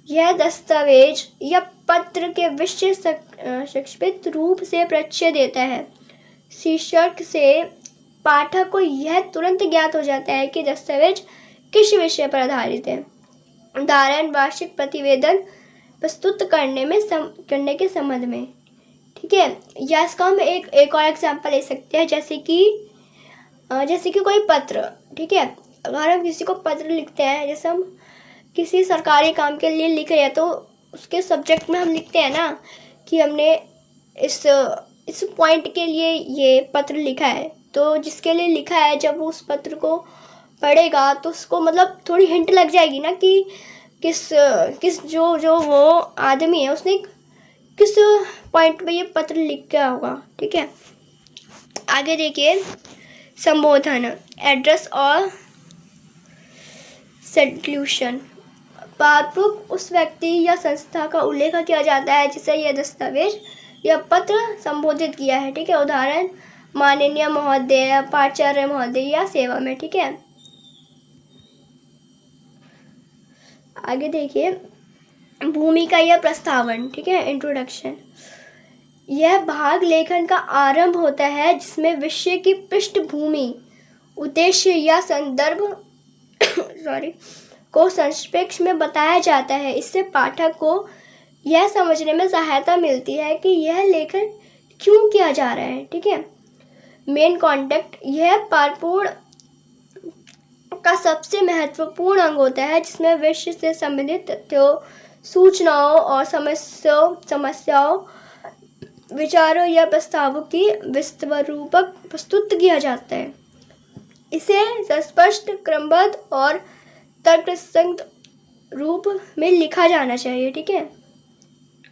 यह दस्तावेज या पत्र के विषय संक्षिप्त रूप से परिचय देता है। शीर्षक से पाठक को यह तुरंत ज्ञात हो जाता है कि दस्तावेज किस विषय पर आधारित है। उदाहरण, वार्षिक प्रतिवेदन प्रस्तुत करने के संबंध में। ठीक है। या इसका हम एक और एग्जाम्पल ले सकते हैं, जैसे कि कोई पत्र। ठीक है। अगर हम किसी को पत्र लिखते हैं, जैसे हम किसी सरकारी काम के लिए लिख रहे हैं, तो उसके सब्जेक्ट में हम लिखते हैं ना कि हमने इस पॉइंट के लिए ये पत्र लिखा है। तो जिसके लिए लिखा है, जब वो उस पत्र को पढ़ेगा तो उसको मतलब थोड़ी हिंट लग जाएगी ना कि किस जो वो आदमी है उसने किस पॉइंट पे ये पत्र लिख के होगा। ठीक है, आगे देखिए, संबोधन, एड्रेस और सल्यूशन। पाठक उस व्यक्ति या संस्था का उल्लेख किया जाता है जिसे यह दस्तावेज या पत्र संबोधित किया है। ठीक है, उदाहरण, माननीय महोदय, प्राचार्य महोदय या सेवा में। ठीक है, आगे देखिए, भूमिका या प्रस्तावन। ठीक है, इंट्रोडक्शन। यह भाग लेखन का आरंभ होता है जिसमें विषय की पृष्ठभूमि, उद्देश्य या संदर्भ को संक्षेप में बताया जाता है। इससे पाठक को यह समझने में सहायता मिलती है कि यह लेखन क्यों किया जा रहा है। ठीक है, मेन कॉन्टेक्ट, यह पाठपूर्ण का सबसे महत्वपूर्ण अंग होता है जिसमें विषय से संबंधित तथ्यों, सूचनाओं और समस्याओं, विचारों या प्रस्तावों की विस्तृतपूर्वक प्रस्तुत किया जाता है। इसे स्पष्ट, क्रमबद्ध और तर्कसंगत रूप में लिखा जाना चाहिए। ठीक है,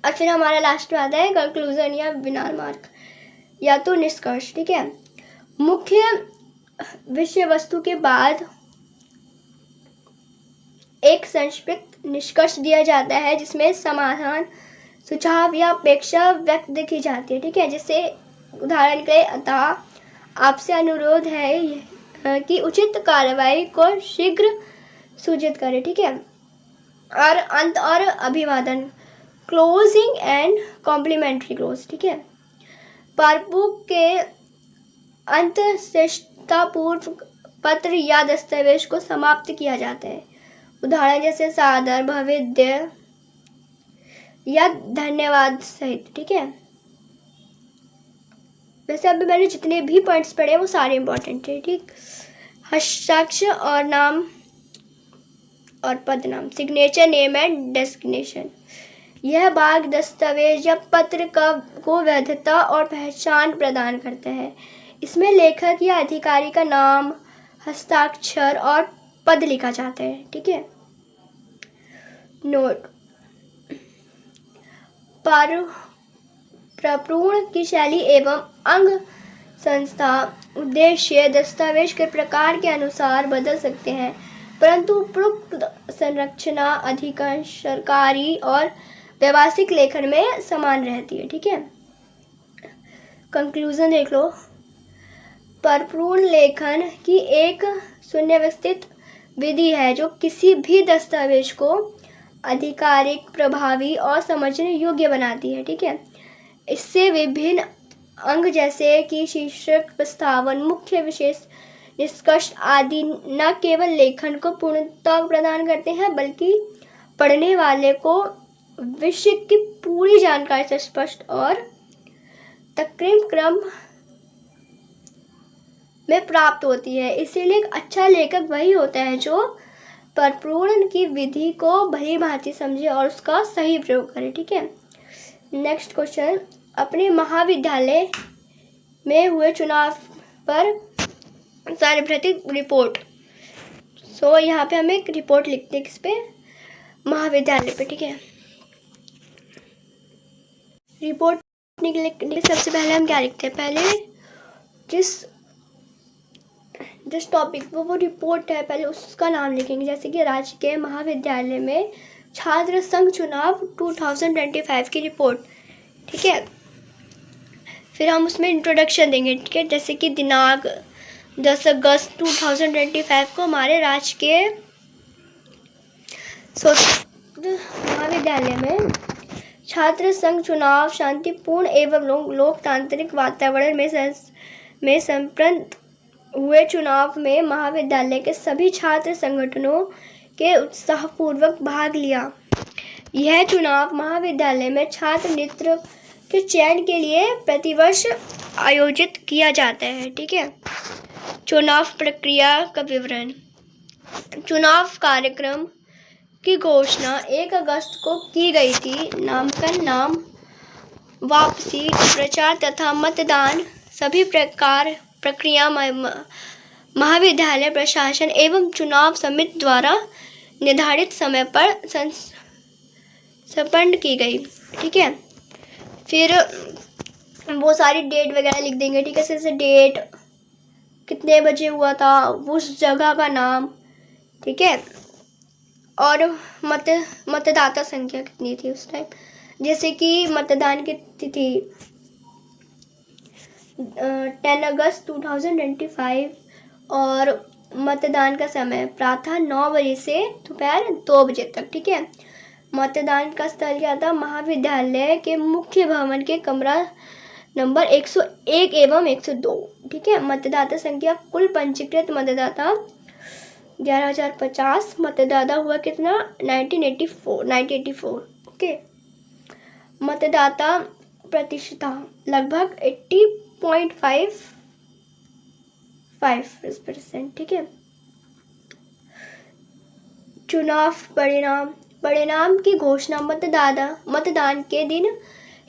और फिर हमारा लास्ट में आता है कंक्लूजन या विराम मार्क या तो निष्कर्ष। ठीक है, मुख्य विषय वस्तु के बाद एक संक्षिप्त निष्कर्ष दिया जाता है जिसमें समाधान, सुझाव या अपेक्षा व्यक्त की जाती है। ठीक है, जैसे उदाहरण के लिए, अतः आपसे अनुरोध है कि उचित कार्रवाई को शीघ्र सूचित करें। ठीक है, और अंत और अभिवादन, क्लोजिंग एंड कॉम्प्लीमेंट्री क्लोज। ठीक है, पाठक के अंत श्रेष्ठतापूर्व पत्र या दस्तावेज को समाप्त किया जाता है। उदाहरण जैसे सादर, भवदीय या धन्यवाद सहित। ठीक है, वैसे अभी मैंने जितने भी पॉइंट्स पढ़े वो सारे इंपॉर्टेंट थे। ठीक, हस्ताक्षर और नाम और पदनाम, सिग्नेचर, नेम एंड डेस्टिनेशन। यह भाग दस्तावेज या पत्र को वैधता और पहचान प्रदान करता है। इसमें लेखक या अधिकारी का नाम, हस्ताक्षर और पद लिखा जाता है। ठीक है, नोट, प्रपूर्ण की शैली एवं अंग, संस्था, उद्देश्य दस्तावेज के प्रकार के अनुसार बदल सकते हैं, परंतु उपयुक्त संरचना अधिकांश सरकारी और व्यावसायिक लेखन में समान रहती है। ठीक है, कंक्लूजन देख लो। परिपूर्ण लेखन की एक सुव्यवस्थित विधि है जो किसी भी दस्तावेज को आधिकारिक, प्रभावी और समझने योग्य बनाती है। ठीक है, इससे विभिन्न अंग जैसे कि शीर्षक, प्रस्तावन, मुख्य विशेष, निष्कर्ष आदि न केवल लेखन को पूर्णता प्रदान करते हैं बल्कि पढ़ने वाले को विषय की पूरी जानकारी से स्पष्ट और तर्कयुक्त क्रम में प्राप्त होती है। इसीलिए एक अच्छा लेखक वही होता है जो परिपूर्ण की विधि को भली भांति समझे और उसका सही प्रयोग करे। ठीक है, नेक्स्ट क्वेश्चन, अपने महाविद्यालय में हुए चुनाव पर सार्वभौमिक रिपोर्ट। सो यहाँ पे हम एक रिपोर्ट लिखते हैं किस पे, महाविद्यालय पे। ठीक है, रिपोर्ट लिखने के लिए सबसे पहले हम क्या लिखते हैं, पहले जिस टॉपिक वो रिपोर्ट है पहले उसका नाम लिखेंगे। जैसे कि राजकीय महाविद्यालय में छात्र संघ चुनाव 2025 की रिपोर्ट। ठीक है, फिर हम उसमें इंट्रोडक्शन देंगे। ठीक है, जैसे कि दिनांक 10 अगस्त 2025 को हमारे राजकीय महाविद्यालय में छात्र संघ चुनाव शांतिपूर्ण एवं लोकतांत्रिक वातावरण में संपन्न हुए। चुनाव में महाविद्यालय के सभी छात्र संगठनों के उत्साहपूर्वक भाग लिया। यह चुनाव महाविद्यालय में छात्र नेतृत्व के चयन के लिए प्रतिवर्ष आयोजित किया जाता है। ठीक है, चुनाव प्रक्रिया का विवरण। चुनाव कार्यक्रम की घोषणा 1 अगस्त को की गई थी। नामांकन, नाम वापसी, प्रचार तथा मतदान सभी प्रक्रिया महाविद्यालय प्रशासन एवं चुनाव समिति द्वारा निर्धारित समय पर संपन्न की गई। ठीक है, फिर वो सारी डेट वगैरह लिख देंगे। ठीक है, जैसे डेट, कितने बजे हुआ था, उस जगह का नाम। ठीक है, और मतदाता संख्या कितनी थी उस टाइम, जैसे कि मतदान की तिथि 10 अगस्त 2025 और मतदान का समय प्रातः 9 बजे से दोपहर 2 बजे तक। ठीक है, मतदान का स्थल क्या था, महाविद्यालय के मुख्य भवन के कमरा नंबर 101 एवं 102। ठीक है, मतदाता संख्या, कुल पंजीकृत मतदाता 11,050। मतदाता हुआ कितना, 1984। ओके, मतदाता प्रतिशतता लगभग 80.55%। ठीक है, चुनाव परिणाम की घोषणा मतदान के दिन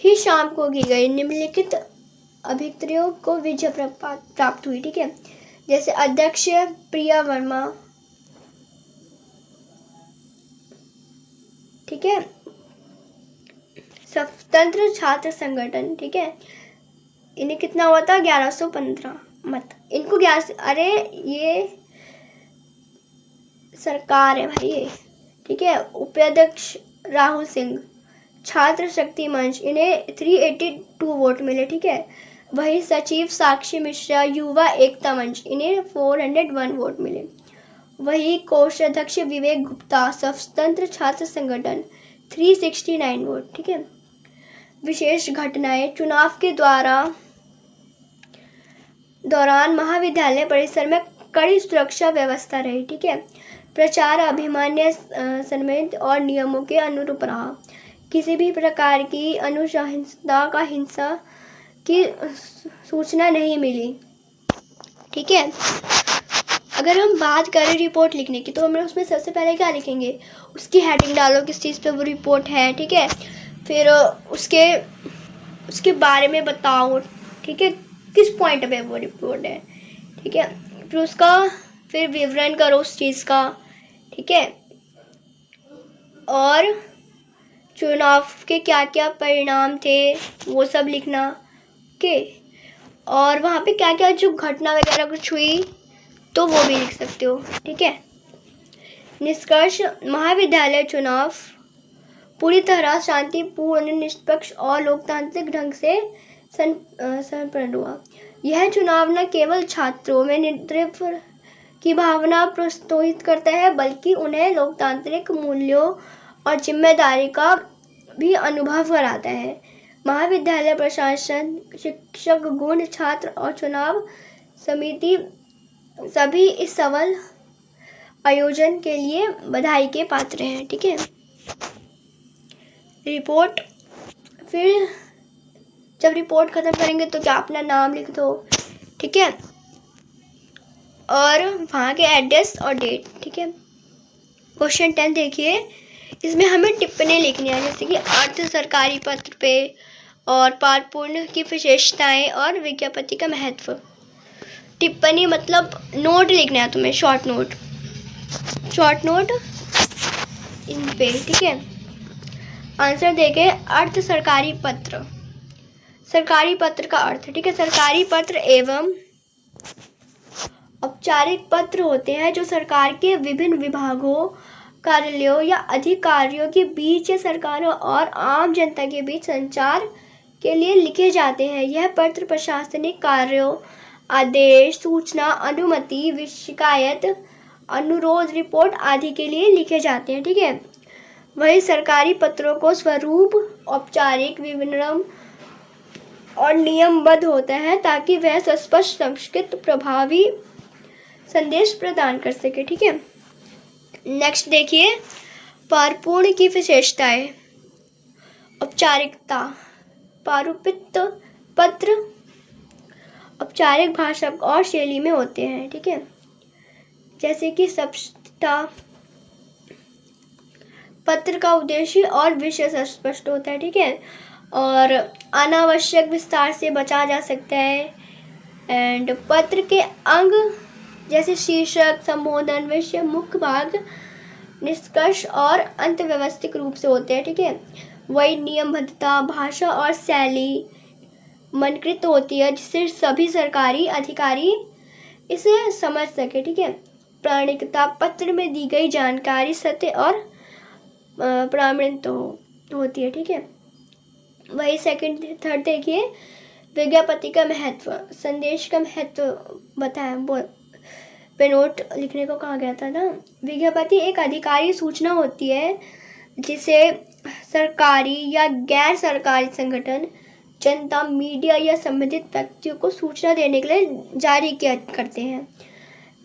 ही शाम को की गई। निम्नलिखित अभ्यर्थियों को विजय प्राप्त हुई। ठीक है, जैसे अध्यक्ष प्रिया वर्मा। ठीक है, स्वतंत्र छात्र संगठन। ठीक है, इन्हें कितना हुआ था, 1115 मत। इनको अरे ये सरकार है भाई ये। ठीक है, उपाध्यक्ष राहुल सिंह, छात्र शक्ति मंच, इन्हें 382 वोट मिले। ठीक है, वही सचिव साक्षी मिश्रा, युवा एकता मंच, इन्हें 401 वोट मिले। वही कोषाध्यक्ष विवेक गुप्ता, स्वतंत्र छात्र संगठन, 369 वोट। ठीक है, विशेष घटनाएं, चुनाव के दौरान महाविद्यालय परिसर में कड़ी सुरक्षा व्यवस्था रही। ठीक है, प्रचार अभिमान्य संयमित और नियमों के अनुरूप रहा। किसी भी प्रकार की अनुशासनहीनता का हिंसा की सूचना नहीं मिली। ठीक है, अगर हम बात करें रिपोर्ट लिखने की, तो हमें उसमें सबसे पहले क्या लिखेंगे, उसकी हेडिंग डालो, किस चीज़ पे वो रिपोर्ट है। ठीक है, फिर उसके बारे में बताओ। ठीक है, किस पॉइंट पे वो रिपोर्ट है। ठीक है, फिर विवरण करो उस चीज़ का। ठीक है, और चुनाव के क्या क्या परिणाम थे वो सब लिखना। ओके, और वहाँ पे क्या क्या जो घटना वगैरह कुछ हुई तो वो भी लिख सकते हो। ठीक है, निष्कर्ष, महाविद्यालय चुनाव पूरी तरह शांतिपूर्ण, निष्पक्ष और लोकतांत्रिक ढंग से संपन्न हुआ। यह चुनाव न केवल छात्रों में नेतृत्व की भावना प्रोत्साहित करता है, बल्कि उन्हें लोकतांत्रिक मूल्यों और जिम्मेदारी का भी अनुभव कराता है। महाविद्यालय प्रशासन, शिक्षक गण, छात्र और चुनाव समिति सभी इस सफल आयोजन के लिए बधाई के पात्र हैं। ठीक है, रिपोर्ट, फिर जब रिपोर्ट खत्म करेंगे तो क्या अपना नाम लिख दो। ठीक है, और वहाँ के एड्रेस और डेट। ठीक है, क्वेश्चन 10 देखिए, इसमें हमें टिप्पणी लिखनी है, जैसे कि अर्थ सरकारी पत्र पे और पाठपूर्ण की विशेषताएं और विज्ञप्ति का महत्व। टिप्पणी मतलब नोट लिखना है तुम्हें, शॉर्ट नोट इन पे। ठीक है, आंसर देखे, अर्थ सरकारी पत्र का अर्थ। ठीक है, सरकारी पत्र एवं औपचारिक पत्र होते हैं जो सरकार के विभिन्न विभागों, कार्यालयों या अधिकारियों के बीच या सरकारों और आम जनता के बीच संचार के लिए लिखे जाते हैं। यह पत्र प्रशासनिक कार्यों, आदेश, सूचना, अनुमति, शिकायत, अनुरोध, रिपोर्ट आदि के लिए लिखे जाते हैं। ठीक है, वही सरकारी पत्रों को स्वरूप औपचारिक, विवरण और नियमबद्ध होता है ताकि वह स्पष्ट, संक्षिप्त, प्रभावी संदेश प्रदान कर सके। ठीक है, नेक्स्ट देखिए, पाठपूर्ण की विशेषताएं। औपचारिकता, पारुपित पत्र औपचारिक भाषा और शैली में होते हैं। ठीक है, जैसे कि स्पष्टता, पत्र का उद्देश्य और विषय स्पष्ट होता है। ठीक है, और अनावश्यक विस्तार से बचा जा सकता है। एंड पत्र के अंग जैसे शीर्षक, संबोधन, विषय, मुख्य भाग, निष्कर्ष और अंत व्यवस्थित रूप से होते हैं। ठीक है। वही नियमबद्धता, भाषा और शैली मानकृत होती है जिससे सभी सरकारी अधिकारी इसे समझ सके। ठीक है। प्रामाणिकता, पत्र में दी गई जानकारी सत्य और प्रामाणिक होती है। ठीक है। वही सेकंड थर्ड देखिए, विज्ञापति का महत्व, संदेश का महत्व बताया, पे नोट लिखने को कहा गया था ना। विज्ञापति एक अधिकारी सूचना होती है जिसे सरकारी या गैर सरकारी संगठन, जनता, मीडिया या संबंधित व्यक्तियों को सूचना देने के लिए जारी किया करते हैं।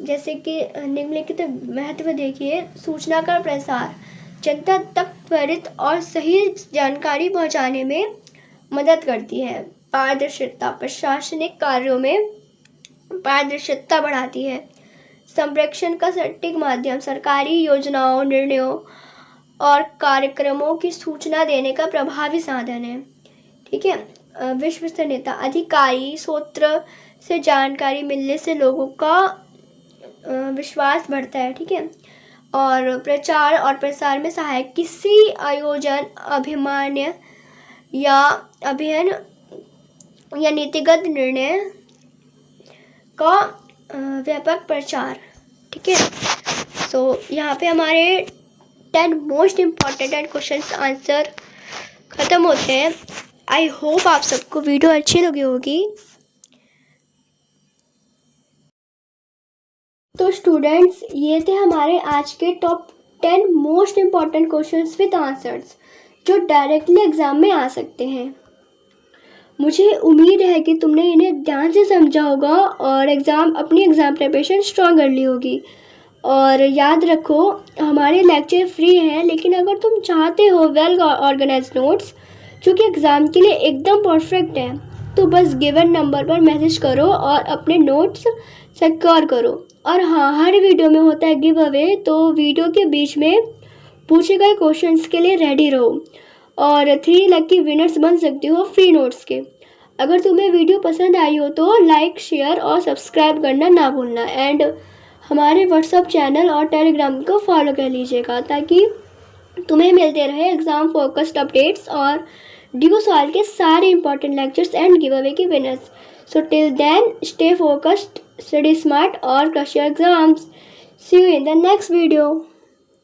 जैसे कि निम्नलिखित महत्व देखिए, सूचना का प्रसार, जनता तक त्वरित और सही जानकारी पहुंचाने में मदद करती है। पारदर्शिता, प्रशासनिक कार्यों में पारदर्शिता बढ़ाती है। संप्रेषण का सटीक माध्यम, सरकारी योजनाओं, निर्णयों और कार्यक्रमों की सूचना देने का प्रभावी साधन है। ठीक है। विश्वसनीयता, अधिकारी सूत्र से जानकारी मिलने से लोगों का विश्वास बढ़ता है। ठीक है। और प्रचार और प्रसार में सहायक, किसी आयोजन, अभियान या नीतिगत निर्णय का व्यापक प्रचार। ठीक है। सो यहाँ पे हमारे 10 मोस्ट इम्पॉर्टेंट क्वेश्चंस आंसर ख़त्म होते हैं। आई होप आप सबको वीडियो अच्छी लगी होगी। तो स्टूडेंट्स, ये थे हमारे आज के top 10 most important questions with answers जो डायरेक्टली एग्ज़ाम में आ सकते हैं। मुझे उम्मीद है कि तुमने इन्हें ध्यान से समझा होगा और अपनी एग्ज़ाम प्रिपरेशन स्ट्रॉन्ग कर ली होगी। और याद रखो, हमारे लेक्चर फ्री हैं, लेकिन अगर तुम चाहते हो वेल ऑर्गेनाइज नोट्स जो कि एग्ज़ाम के लिए एकदम परफेक्ट है, तो बस गिवन नंबर पर मैसेज करो और अपने नोट्स सिक्योर करो। और हाँ, हर वीडियो में होता है गिव अवे, तो वीडियो के बीच में पूछे गए क्वेश्चंस के लिए रेडी रहो और 3 लकी विनर्स बन सकते हो फ्री नोट्स के। अगर तुम्हें वीडियो पसंद आई हो तो लाइक, शेयर और सब्सक्राइब करना ना भूलना। एंड हमारे व्हाट्सएप चैनल और टेलीग्राम को फॉलो कर लीजिएगा ताकि तुम्हें मिलते रहे एग्ज़ाम फोकस्ड अपडेट्स और ड्यू साल के सारे important lectures and give away के winners. So till then, stay focused, study smart और crush your exams. See you in the next video.